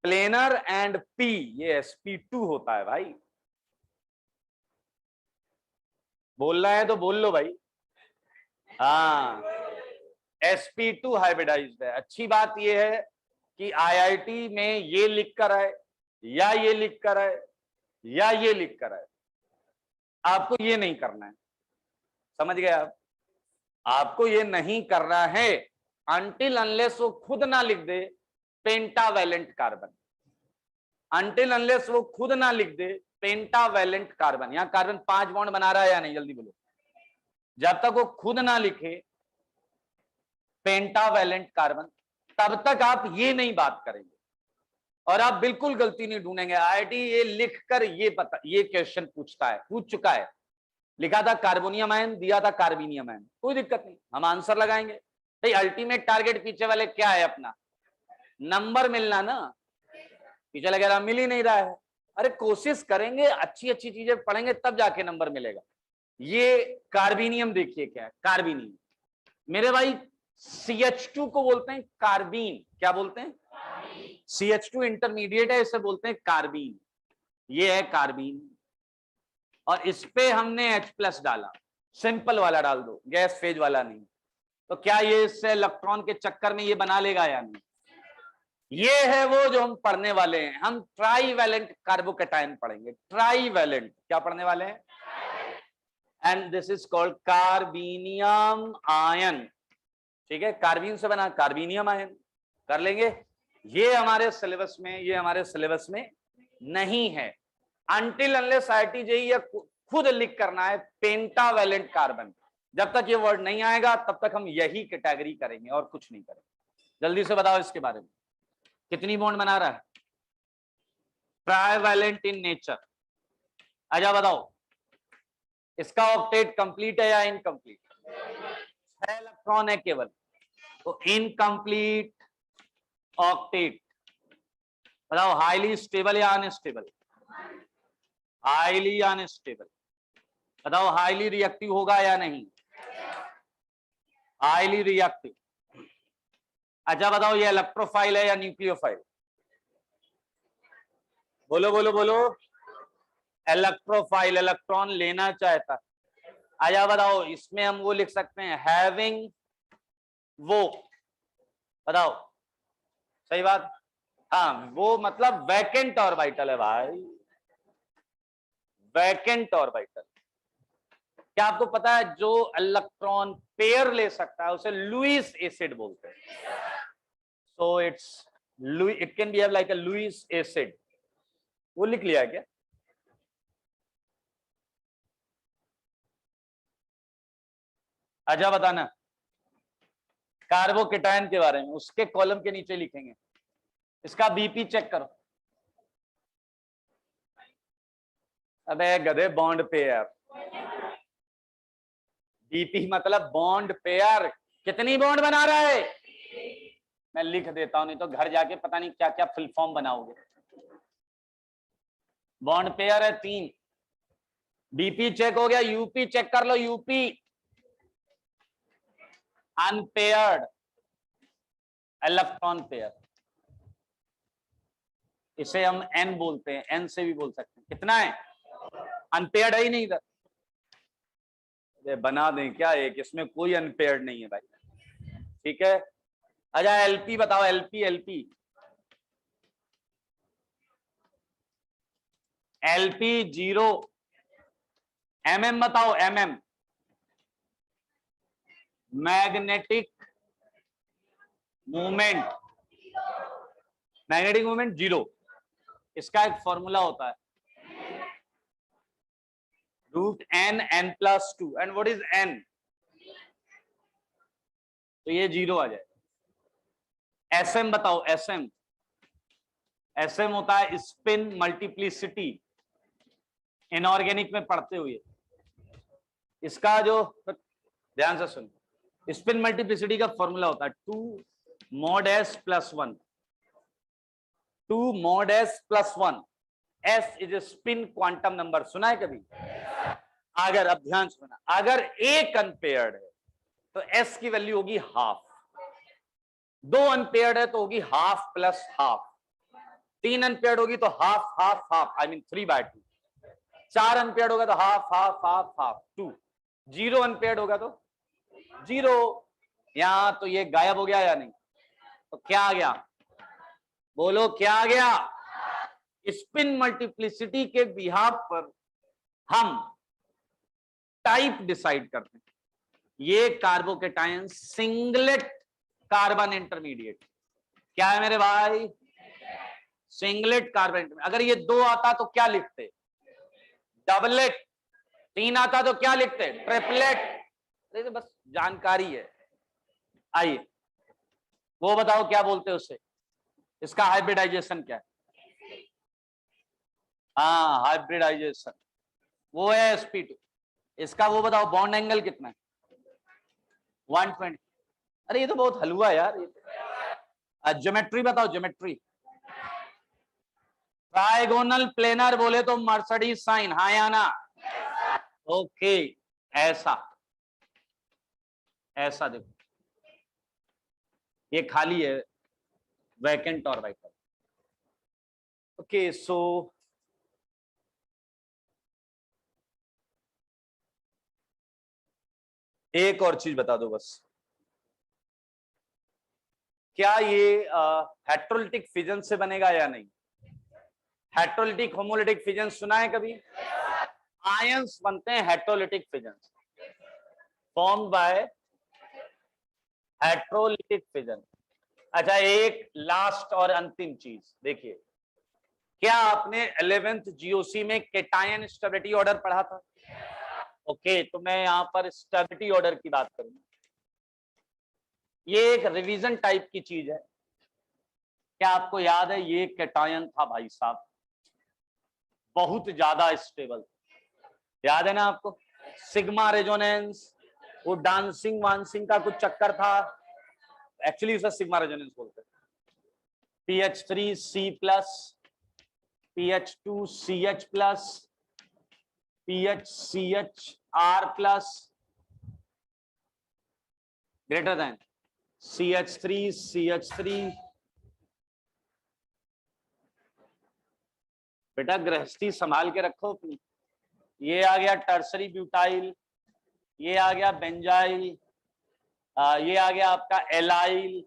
प्लेनर एंड p, ये sp2 होता है भाई। बोलना है तो बोल लो भाई। हाँ sp2 हाइब्रिडाइज्ड है। अच्छी बात यह है कि IIT में ये लिख कर आए या ये लिख कर आए या ये लिख कर आए, आपको ये नहीं करना है। समझ गए आप? आपको ये नहीं करना है अनटिल अनलेस वो खुद ना लिख दे पेंटावैलेंट कार्बन। अनटिल अनलेस वो खुद ना लिख दे पेंटावैलेंट कार्बन। यहां कार्बन 5 बॉन्ड बना रहा है या नहीं? जल्दी बोलो। जब तक वो खुद ना लिखे पेंटावैलेंट कार्बन, तब तक आप ये नहीं बात करेंगे। और आप बिल्कुल गलती नहीं ढूंढेंगे। IIT ये लिखकर ये पता, ये क्वेश्चन पूछ चुका है। लिखा था कार्बोनियम आयन, दिया था कार्बोनियम आयन, कोई दिक्कत नहीं, हम आंसर लगाएंगे। भाई अल्टीमेट टारगेट पीछे वाले क्या है अपना? नंबर मिलना ना। पीछे लगे रहा, मिल ही नहीं रहा है। अरे कोशिश करेंगे, अच्छी अच्छी चीजें पढ़ेंगे तब जाके नंबर मिलेगा। ये कार्बोनियम देखिए क्या है, कार्बोनियम मेरे भाई। CH2 को बोलते हैं कार्बीन। क्या बोलते हैं? CH2 इंटरमीडिएट है, इसे बोलते हैं कार्बीन। ये है कार्बीन और इस पे हमने H+ डाला। सिंपल वाला डाल दो, गैस फेज वाला नहीं। तो क्या ये इससे इलेक्ट्रॉन के चक्कर में ये बना लेगा या नहीं? ये है वो जो हम पढ़ने वाले हैं। हम ट्राईवैलेंट कार्बोकैटायन पढ़ेंगे। ट्राईवैलेंट क्या पढ़ने वाले हैं? And this is called carbonium ion. ठीक है, कार्बीन से बना कार्बोनियम आयन। कर लेंगे। ये हमारे सिलेबस में, ये हमारे सिलेबस में नहीं है। अनटिल अनलेस IIT JEE या खुद लिख करना है पेंटावैलेंट कार्बन। जब तक ये वर्ड नहीं आएगा तब तक हम यही कैटेगरी करेंगे और कुछ नहीं करेंगे। जल्दी से बताओ इसके बारे में, कितनी बॉन्ड बना रहा है? Trivalent in nature. आजा बताओ इसका ऑक्टेट कंप्लीट है या इनकम्प्लीट? 6 इलेक्ट्रॉन है केवल, तो इनकम्प्लीट ऑक्टेट। बताओ हाईली स्टेबल या अनस्टेबल? Highly unstable. बताओ हाईली रिएक्टिव होगा या नहीं? Highly reactive. अच्छा बताओ ये इलेक्ट्रोफाइल है या न्यूक्लियोफाइल? बोलो बोलो बोलो। इलेक्ट्रोफाइल, इलेक्ट्रॉन लेना चाहता। आया बताओ इसमें हम वो लिख सकते हैं हैविंग वो। बताओ सही बात। हाँ वो मतलब वैकेंट ऑर्बिटल है भाई, वैकेंट ऑर्बिटल। क्या आपको पता है जो इलेक्ट्रॉन पेयर ले सकता है उसे लुईस एसिड बोलते हैं। So it can be like a Lewis acid. वो लिख लिया क्या? अच्छा बताना कार्बोकेटायन के बारे में, उसके कॉलम के नीचे लिखेंगे। इसका बीपी चेक करो। अबे गधे बॉन्ड पेयर। बीपी मतलब बॉन्ड पेयर। कितनी बॉन्ड बना रहा है? मैं लिख देता हूं, नहीं तो घर जाके पता नहीं क्या क्या फुल फॉर्म बनाओगे। बॉन्ड पेयर है 3। बीपी चेक हो गया, यूपी चेक कर लो। यूपी अनपेयर्ड इलेक्ट्रॉन पेयर, इसे हम एन बोलते हैं, एन से भी बोल सकते हैं। कितना है? अनपेयर्ड है ही नहीं इधर। बना दें क्या एक, इसमें कोई अनपेयर्ड नहीं है भाई। ठीक है। अच्छा एलपी बताओ, एलपी एलपी एलपी 0। एमएम बताओ, MM magnetic movement. Magnetic movement 0। इसका एक फॉर्मूला होता है √n+2। And what is n? तो ये 0 आ जाए। एसएम बताओ, एसएम। एसएम होता है स्पिन मल्टीप्लिसिटी, इनऑर्गेनिक में पढ़ते हुए। इसका जो, ध्यान से सुन, स्पिन मल्टीप्लिसिटी का फॉर्मूला होता है 2 mod s + 1। 2 mod s + 1। s is a spin quantum number, सुना है कभी? अगर, अब ध्यान सुना, अगर एक अनपेयर्ड है तो s की वैल्यू होगी हाफ। 2 अनपेयर्ड है तो होगी हाफ प्लस हाफ। 3 अनपेयर्ड होगी तो half half half, I mean 3/2। 4 unpaired होगा तो half half half half 2। 0 unpaired होगा तो 0। यहां तो ये गायब हो गया या नहीं? तो क्या आ गया? बोलो क्या आ गया? स्पिन मल्टीप्लिसिटी के बिहाफ पर हम टाइप डिसाइड करते हैं। ये कार्बोकेटायन सिंगलेट कार्बन इंटरमीडिएट। क्या है मेरे भाई? Singlet carbon intermediate. अगर ये 2 आता तो क्या लिखते? डबलेट। 3 आता तो क्या लिखते? ट्रिपलेट। बस जानकारी है। आइए वो बताओ क्या बोलते हैं उसे, इसका हाइब्रिडाइजेशन क्या है? हाँ हाइब्रिडाइजेशन, वो है sp2। इसका वो बताओ बॉन्ड एंगल कितना है? 120। अरे ये तो बहुत हलवा यार। ज्योमेट्री बताओ, ज्योमेट्री। ट्राइगोनल प्लेनर बोले तो मर्सिडीज साइन, हाँ या ना? ओके, ऐसा ऐसा देखो, ये खाली है, वैकेंट ऑर्बिटल। ओके सो एक और चीज बता दो बस, क्या ये हेट्रोलिटिक फिजन से बनेगा या नहीं? हेट्रोलिटिक होमोलिटिक फिजन सुना है कभी? आयंस बनते हैं heterolytic fission, formed by heterolytic fission. अच्छा एक लास्ट और अंतिम चीज देखिए, क्या आपने 11th जीओसी में केटायन स्टेबिलिटी ऑर्डर पढ़ा था? ओके तो मैं यहां पर स्टेबिलिटी ऑर्डर की बात करूंगा। ये एक रिवीजन टाइप की चीज है। क्या आपको याद है ये केटायन था भाई साहब, बहुत ज्यादा स्टेबल, याद है ना आपको? सिग्मा रेजोनेंस, वो डांसिंग वांसिंग का कुछ चक्कर था, एक्चुअली उसे सिग्मा रेजोनेंस बोलते हैं। PH3C+, PH2CH+, PHCHR+, greater than CH3CH3। बेटा गृहस्थी संभाल के रखो अपनी। ये आ गया टर्सरी ब्यूटाइल, ये आ गया बेंजाइल, ये आ गया आपका एलाइल,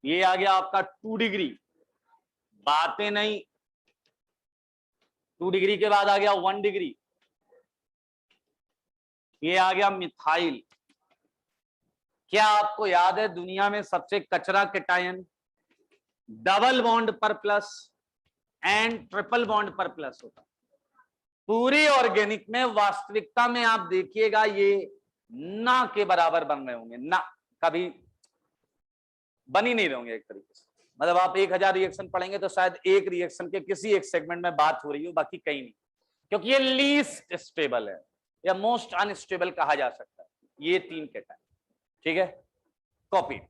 ये आ गया आपका 2 डिग्री, बातें नहीं। 2 डिग्री के बाद आ गया 1 डिग्री, ये आ गया मिथाइल। क्या आपको याद है दुनिया में सबसे कचरा केटायन डबल बॉन्ड पर प्लस एंड ट्रिपल बॉन्ड पर प्लस होता? पूरी ऑर्गेनिक में वास्तविकता में आप देखिएगा ये ना के बराबर बन रहे होंगे, ना कभी बन ही नहीं रहेंगे एक तरीके से। मतलब आप 1000 रिएक्शन पढ़ेंगे तो शायद एक रिएक्शन के किसी एक सेगमेंट में बात हो रही हो, बाकी कहीं नहीं, क्योंकि ये लीस्ट स्टेबल है या मोस्ट अनस्टेबल कहा जा सकता है ये 3 केटायन। ठीक है, कॉपी।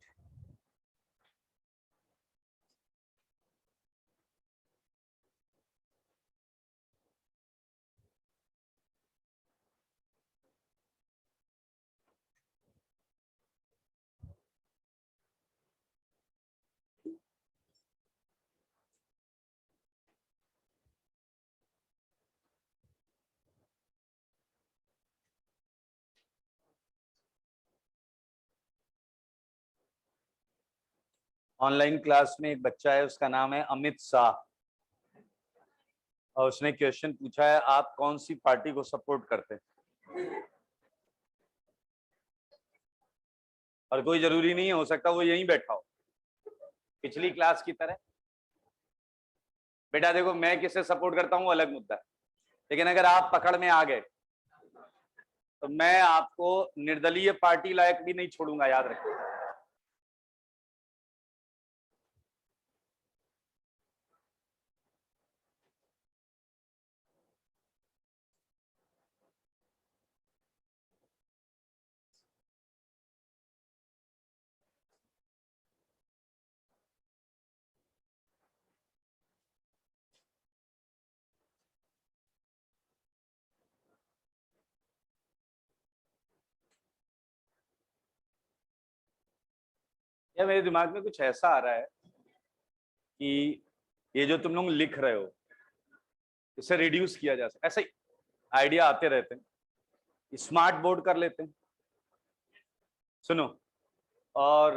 ऑनलाइन क्लास में एक बच्चा है, उसका नाम है अमित शाह, और उसने क्वेश्चन पूछा है आप कौन सी पार्टी को सपोर्ट करते हैं? और कोई जरूरी नहीं है, हो सकता वो यहीं बैठा हो पिछली क्लास की तरह। बेटा देखो मैं किसे सपोर्ट करता हूँ अलग मुद्दा है, लेकिन अगर आप पकड़ में आ गए तो मैं आपको निर्दलीय पार्टी लायक भी नहीं छोड़ूंगा, याद रखिए। या मेरे दिमाग में कुछ ऐसा आ रहा है कि ये जो तुम लोग लिख रहे हो इसे रिड्यूस किया जा सकता, ऐसे आइडिया आते रहते हैं, स्मार्ट बोर्ड कर लेते हैं, सुनो, और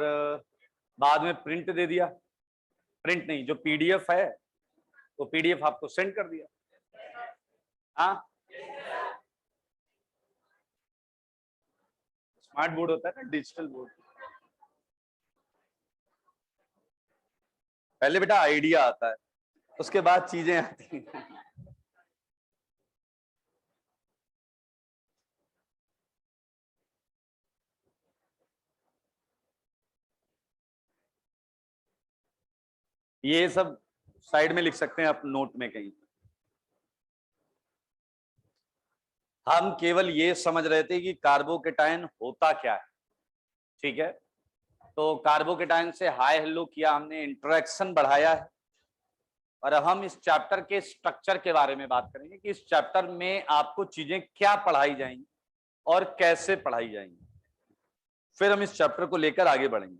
बाद में प्रिंट दे दिया, प्रिंट नहीं जो पीडीएफ है वो पीडीएफ आपको सेंड कर दिया। हाँ, स्मार्ट बोर्ड होता है ना, डिजिटल बोर्ड। पहले बेटा आइडिया आता है, उसके बाद चीजें आती हैं। ये सब साइड में लिख सकते हैं आप नोट में कहीं। हम केवल ये समझ रहे थे कि कार्बोकेटायन होता क्या है, ठीक है। तो कार्बोकेटायन से हाय हेलो किया हमने, इंटरेक्शन बढ़ाया है, और अब हम इस चैप्टर के स्ट्रक्चर के बारे में बात करेंगे कि इस चैप्टर में आपको चीजें क्या पढ़ाई जाएंगी और कैसे पढ़ाई जाएंगी, फिर हम इस चैप्टर को लेकर आगे बढ़ेंगे।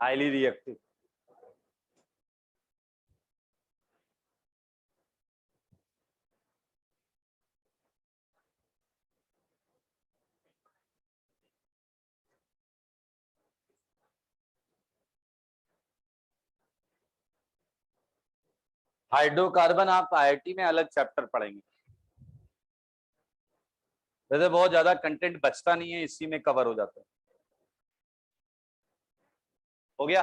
Highly reactive. हाइड्रोकार्बन आप आईआईटी में अलग चैप्टर पढ़ेंगे, वैसे बहुत ज्यादा कंटेंट बचता नहीं है, इसी में कवर हो जाता है। हो गया?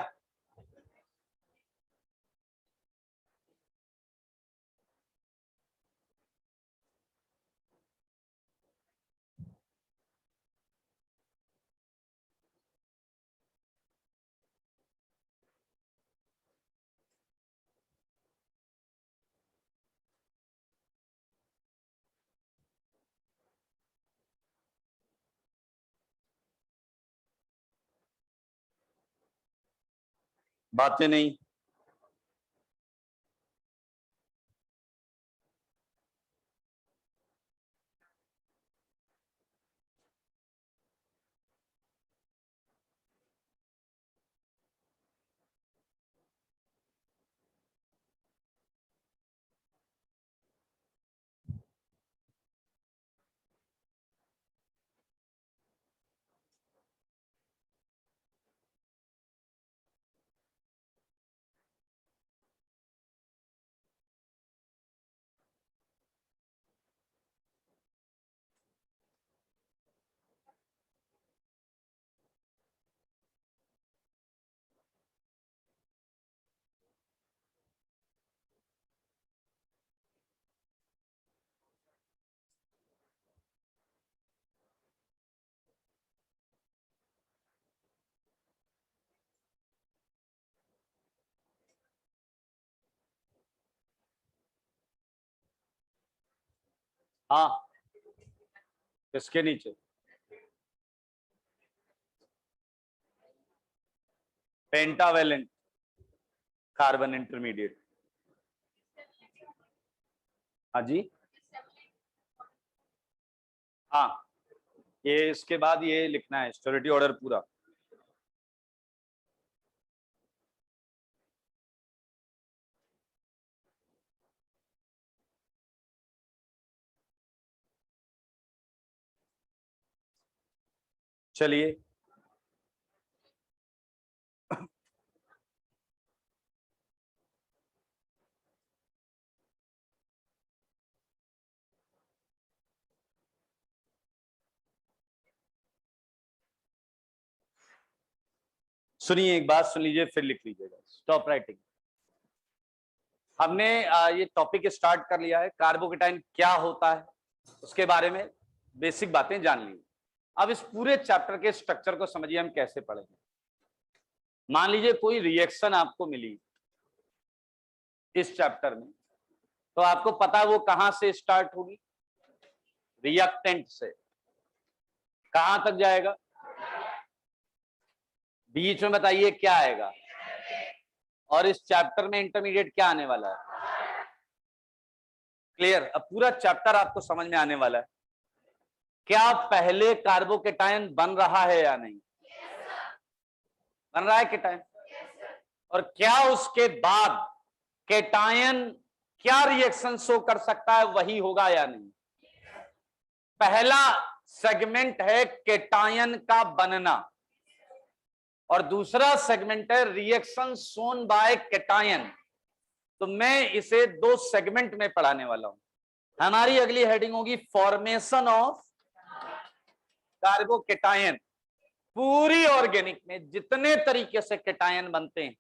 बातें नहीं। हाँ, इसके नीचे पेंटावेलेंट कार्बन इंटरमीडिएट। हाँ जी, हाँ, ये इसके बाद ये लिखना है स्टोरिटी ऑर्डर पूरा। चलिए, सुनिए, एक बात सुन लीजिए फिर लिख लीजिएगा। Stop writing. हमने ये टॉपिक स्टार्ट कर लिया है, कार्बोकेटाइन क्या होता है उसके बारे में बेसिक बातें जान ली। अब इस पूरे चैप्टर के स्ट्रक्चर को समझिए, हम कैसे पढ़ेंगे। मान लीजिए कोई रिएक्शन आपको मिली इस चैप्टर में, तो आपको पता है वो कहां से स्टार्ट होगी? रिएक्टेंट से। कहां तक जाएगा? बीच में बताइए क्या आएगा? और इस चैप्टर में इंटरमीडिएट क्या आने वाला है? क्लियर? अब पूरा चैप्टर आपको समझ में आने वाला है। क्या पहले कार्बोकेटायन बन रहा है या नहीं? बन रहा है केटायन। और क्या उसके बाद केटायन क्या रिएक्शन शो कर सकता है, वही होगा या नहीं? पहला सेगमेंट है केटायन का बनना, और दूसरा सेगमेंट है रिएक्शन शोन बाय केटायन। तो मैं इसे दो सेगमेंट में पढ़ाने वाला हूं। हमारी अगली हेडिंग होगी फॉर्मेशन ऑफ कार्बोकेटायन। पूरी ऑर्गेनिक में जितने तरीके से केटायन बनते हैं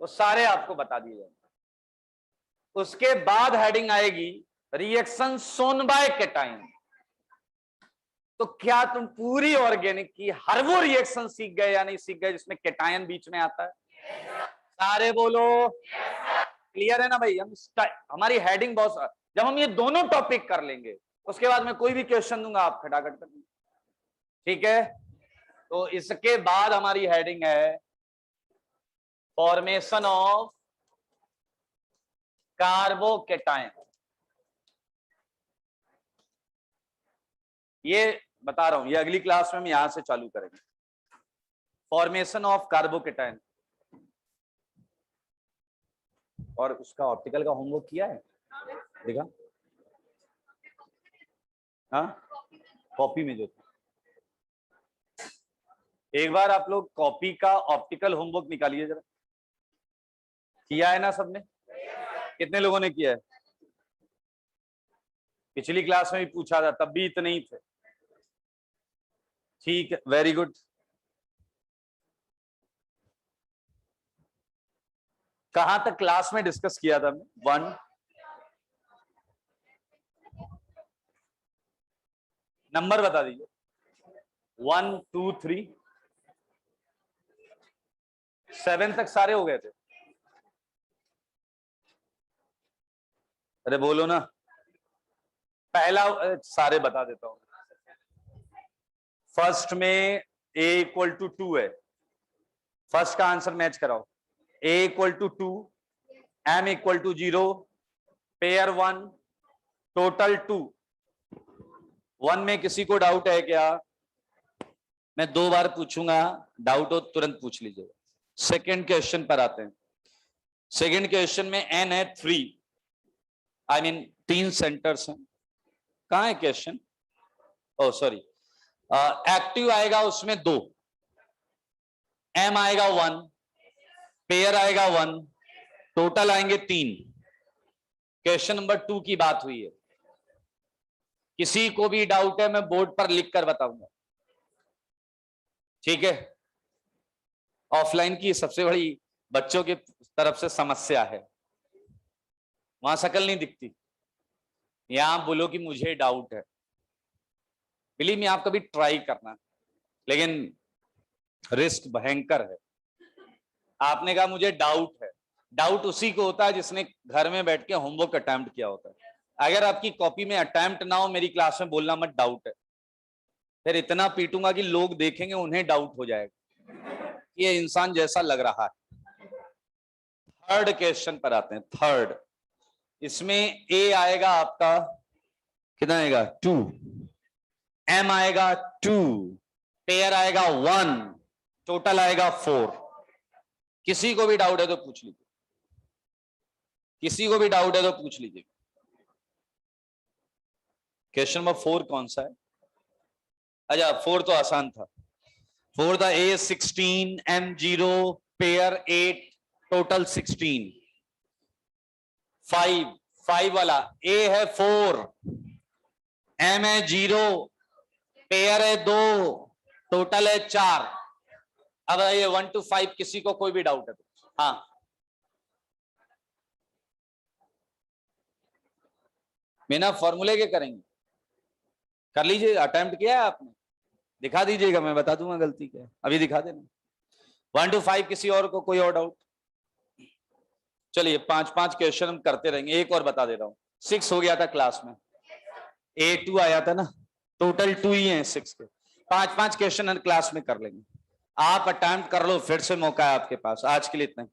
वो सारे आपको बता दिए जाएंगे। उसके बाद हेडिंग आएगी रिएक्शन शोन बाय केटायन। तो क्या तुम पूरी ऑर्गेनिक की हर वो रिएक्शन सीख गए या नहीं सीख गए जिसमें केटायन बीच में आता है? सारे बोलो। क्लियर है ना भाई? हमारी हेडिंग बहुत, जब हम ये दोनों टॉपिक कर लेंगे उसके बाद मैं कोई भी क्वेश्चन दूंगा आप खटाखट कर देंगे। ठीक है? तो इसके बाद हमारी हेडिंग है फॉर्मेशन ऑफ कार्बोकेटायन। ये बता रहा हूं, ये अगली क्लास में हम यहां से चालू करेंगे। Formation of carbocation. और उसका ऑप्टिकल का होमवर्क किया है? देखा? हाँ, कॉपी में जो था। एक बार आप लोग कॉपी का ऑप्टिकल होमवर्क निकालिए जरा। किया है ना सबने? कितने लोगों ने किया है? पिछली क्लास में भी पूछा था, तब भी इतने ही थे। ठीक है, वेरी गुड। कहां तक क्लास में डिस्कस किया था? 1 नंबर बता दीजिए। 1 2 3 7 तक सारे हो गए थे? अरे बोलो ना। पहला सारे बता देता हूं। फर्स्ट में a = 2 है। फर्स्ट का आंसर मैच कराओ। a = 2, m = 0, pair 1, total 2। 1 में किसी को डाउट है क्या? मैं 2 बार पूछूंगा, डाउट हो तुरंत पूछ लीजिएगा। सेकेंड क्वेश्चन पर आते हैं। सेकेंड क्वेश्चन में n है 3, आई मीन 3 सेंटर्स हैं। कहां है क्वेश्चन? ओ सॉरी, एक्टिव आएगा उसमें 2, m आएगा 1, पेयर आएगा 1, टोटल आएंगे 3। क्वेश्चन नंबर 2 की बात हुई है। किसी को भी डाउट है मैं बोर्ड पर लिख कर बताऊंगा, ठीक है? ऑफलाइन की सबसे बड़ी बच्चों की तरफ से समस्या है, वहां शक्ल नहीं दिखती। यहां बोलो कि मुझे डाउट है, बिलीव मी, आप कभी ट्राई करना, लेकिन रिस्क भयंकर है। आपने कहा मुझे डाउट है, डाउट उसी को होता है जिसने घर में बैठ के होमवर्क अटेम्प्ट किया होता है। अगर आपकी कॉपी में अटेम्प्ट ना हो, मेरी क्लास में बोलना मत डाउट है, फिर इतना पीटूंगा कि लोग देखेंगे उन्हें डाउट हो जाएगा ये इंसान जैसा लग रहा है। थर्ड क्वेश्चन पर आते हैं। थर्ड, इसमें a आएगा आपका कितना आएगा? 2, m आएगा 2, पेयर आएगा 1, टोटल आएगा 4। किसी को भी डाउट है तो पूछ लीजिए, किसी को भी डाउट है तो पूछ लीजिए। क्वेश्चन नंबर 4 कौन सा है? अच्छा, 4 तो आसान था। 4 था a 16, m 0, पेयर 8, टोटल 16। 5 वाला a है 4, m है 0, पेयर है 2, टोटल है 4। अब ये 1 to 5 किसी को कोई भी डाउट है तो? हाँ, बिना फॉर्मूले के करेंगे? कर लीजिए, अटेम्प्ट किया है आपने? दिखा दीजिएगा, मैं बता दूंगा गलती क्या है, अभी दिखा देना। 1 to 5 किसी और को कोई और डाउट? चलिए 5-5 क्वेश्चन हम करते रहेंगे। एक और बता दे रहा हूं, 6 हो गया था क्लास में, A2 आया था ना, टोटल 2 ही है 6 के। 5-5 क्वेश्चन क्लास में कर लेंगे। आप अटेम्प्ट कर लो, फिर से मौका है आपके पास। आज के लिए इतना ही।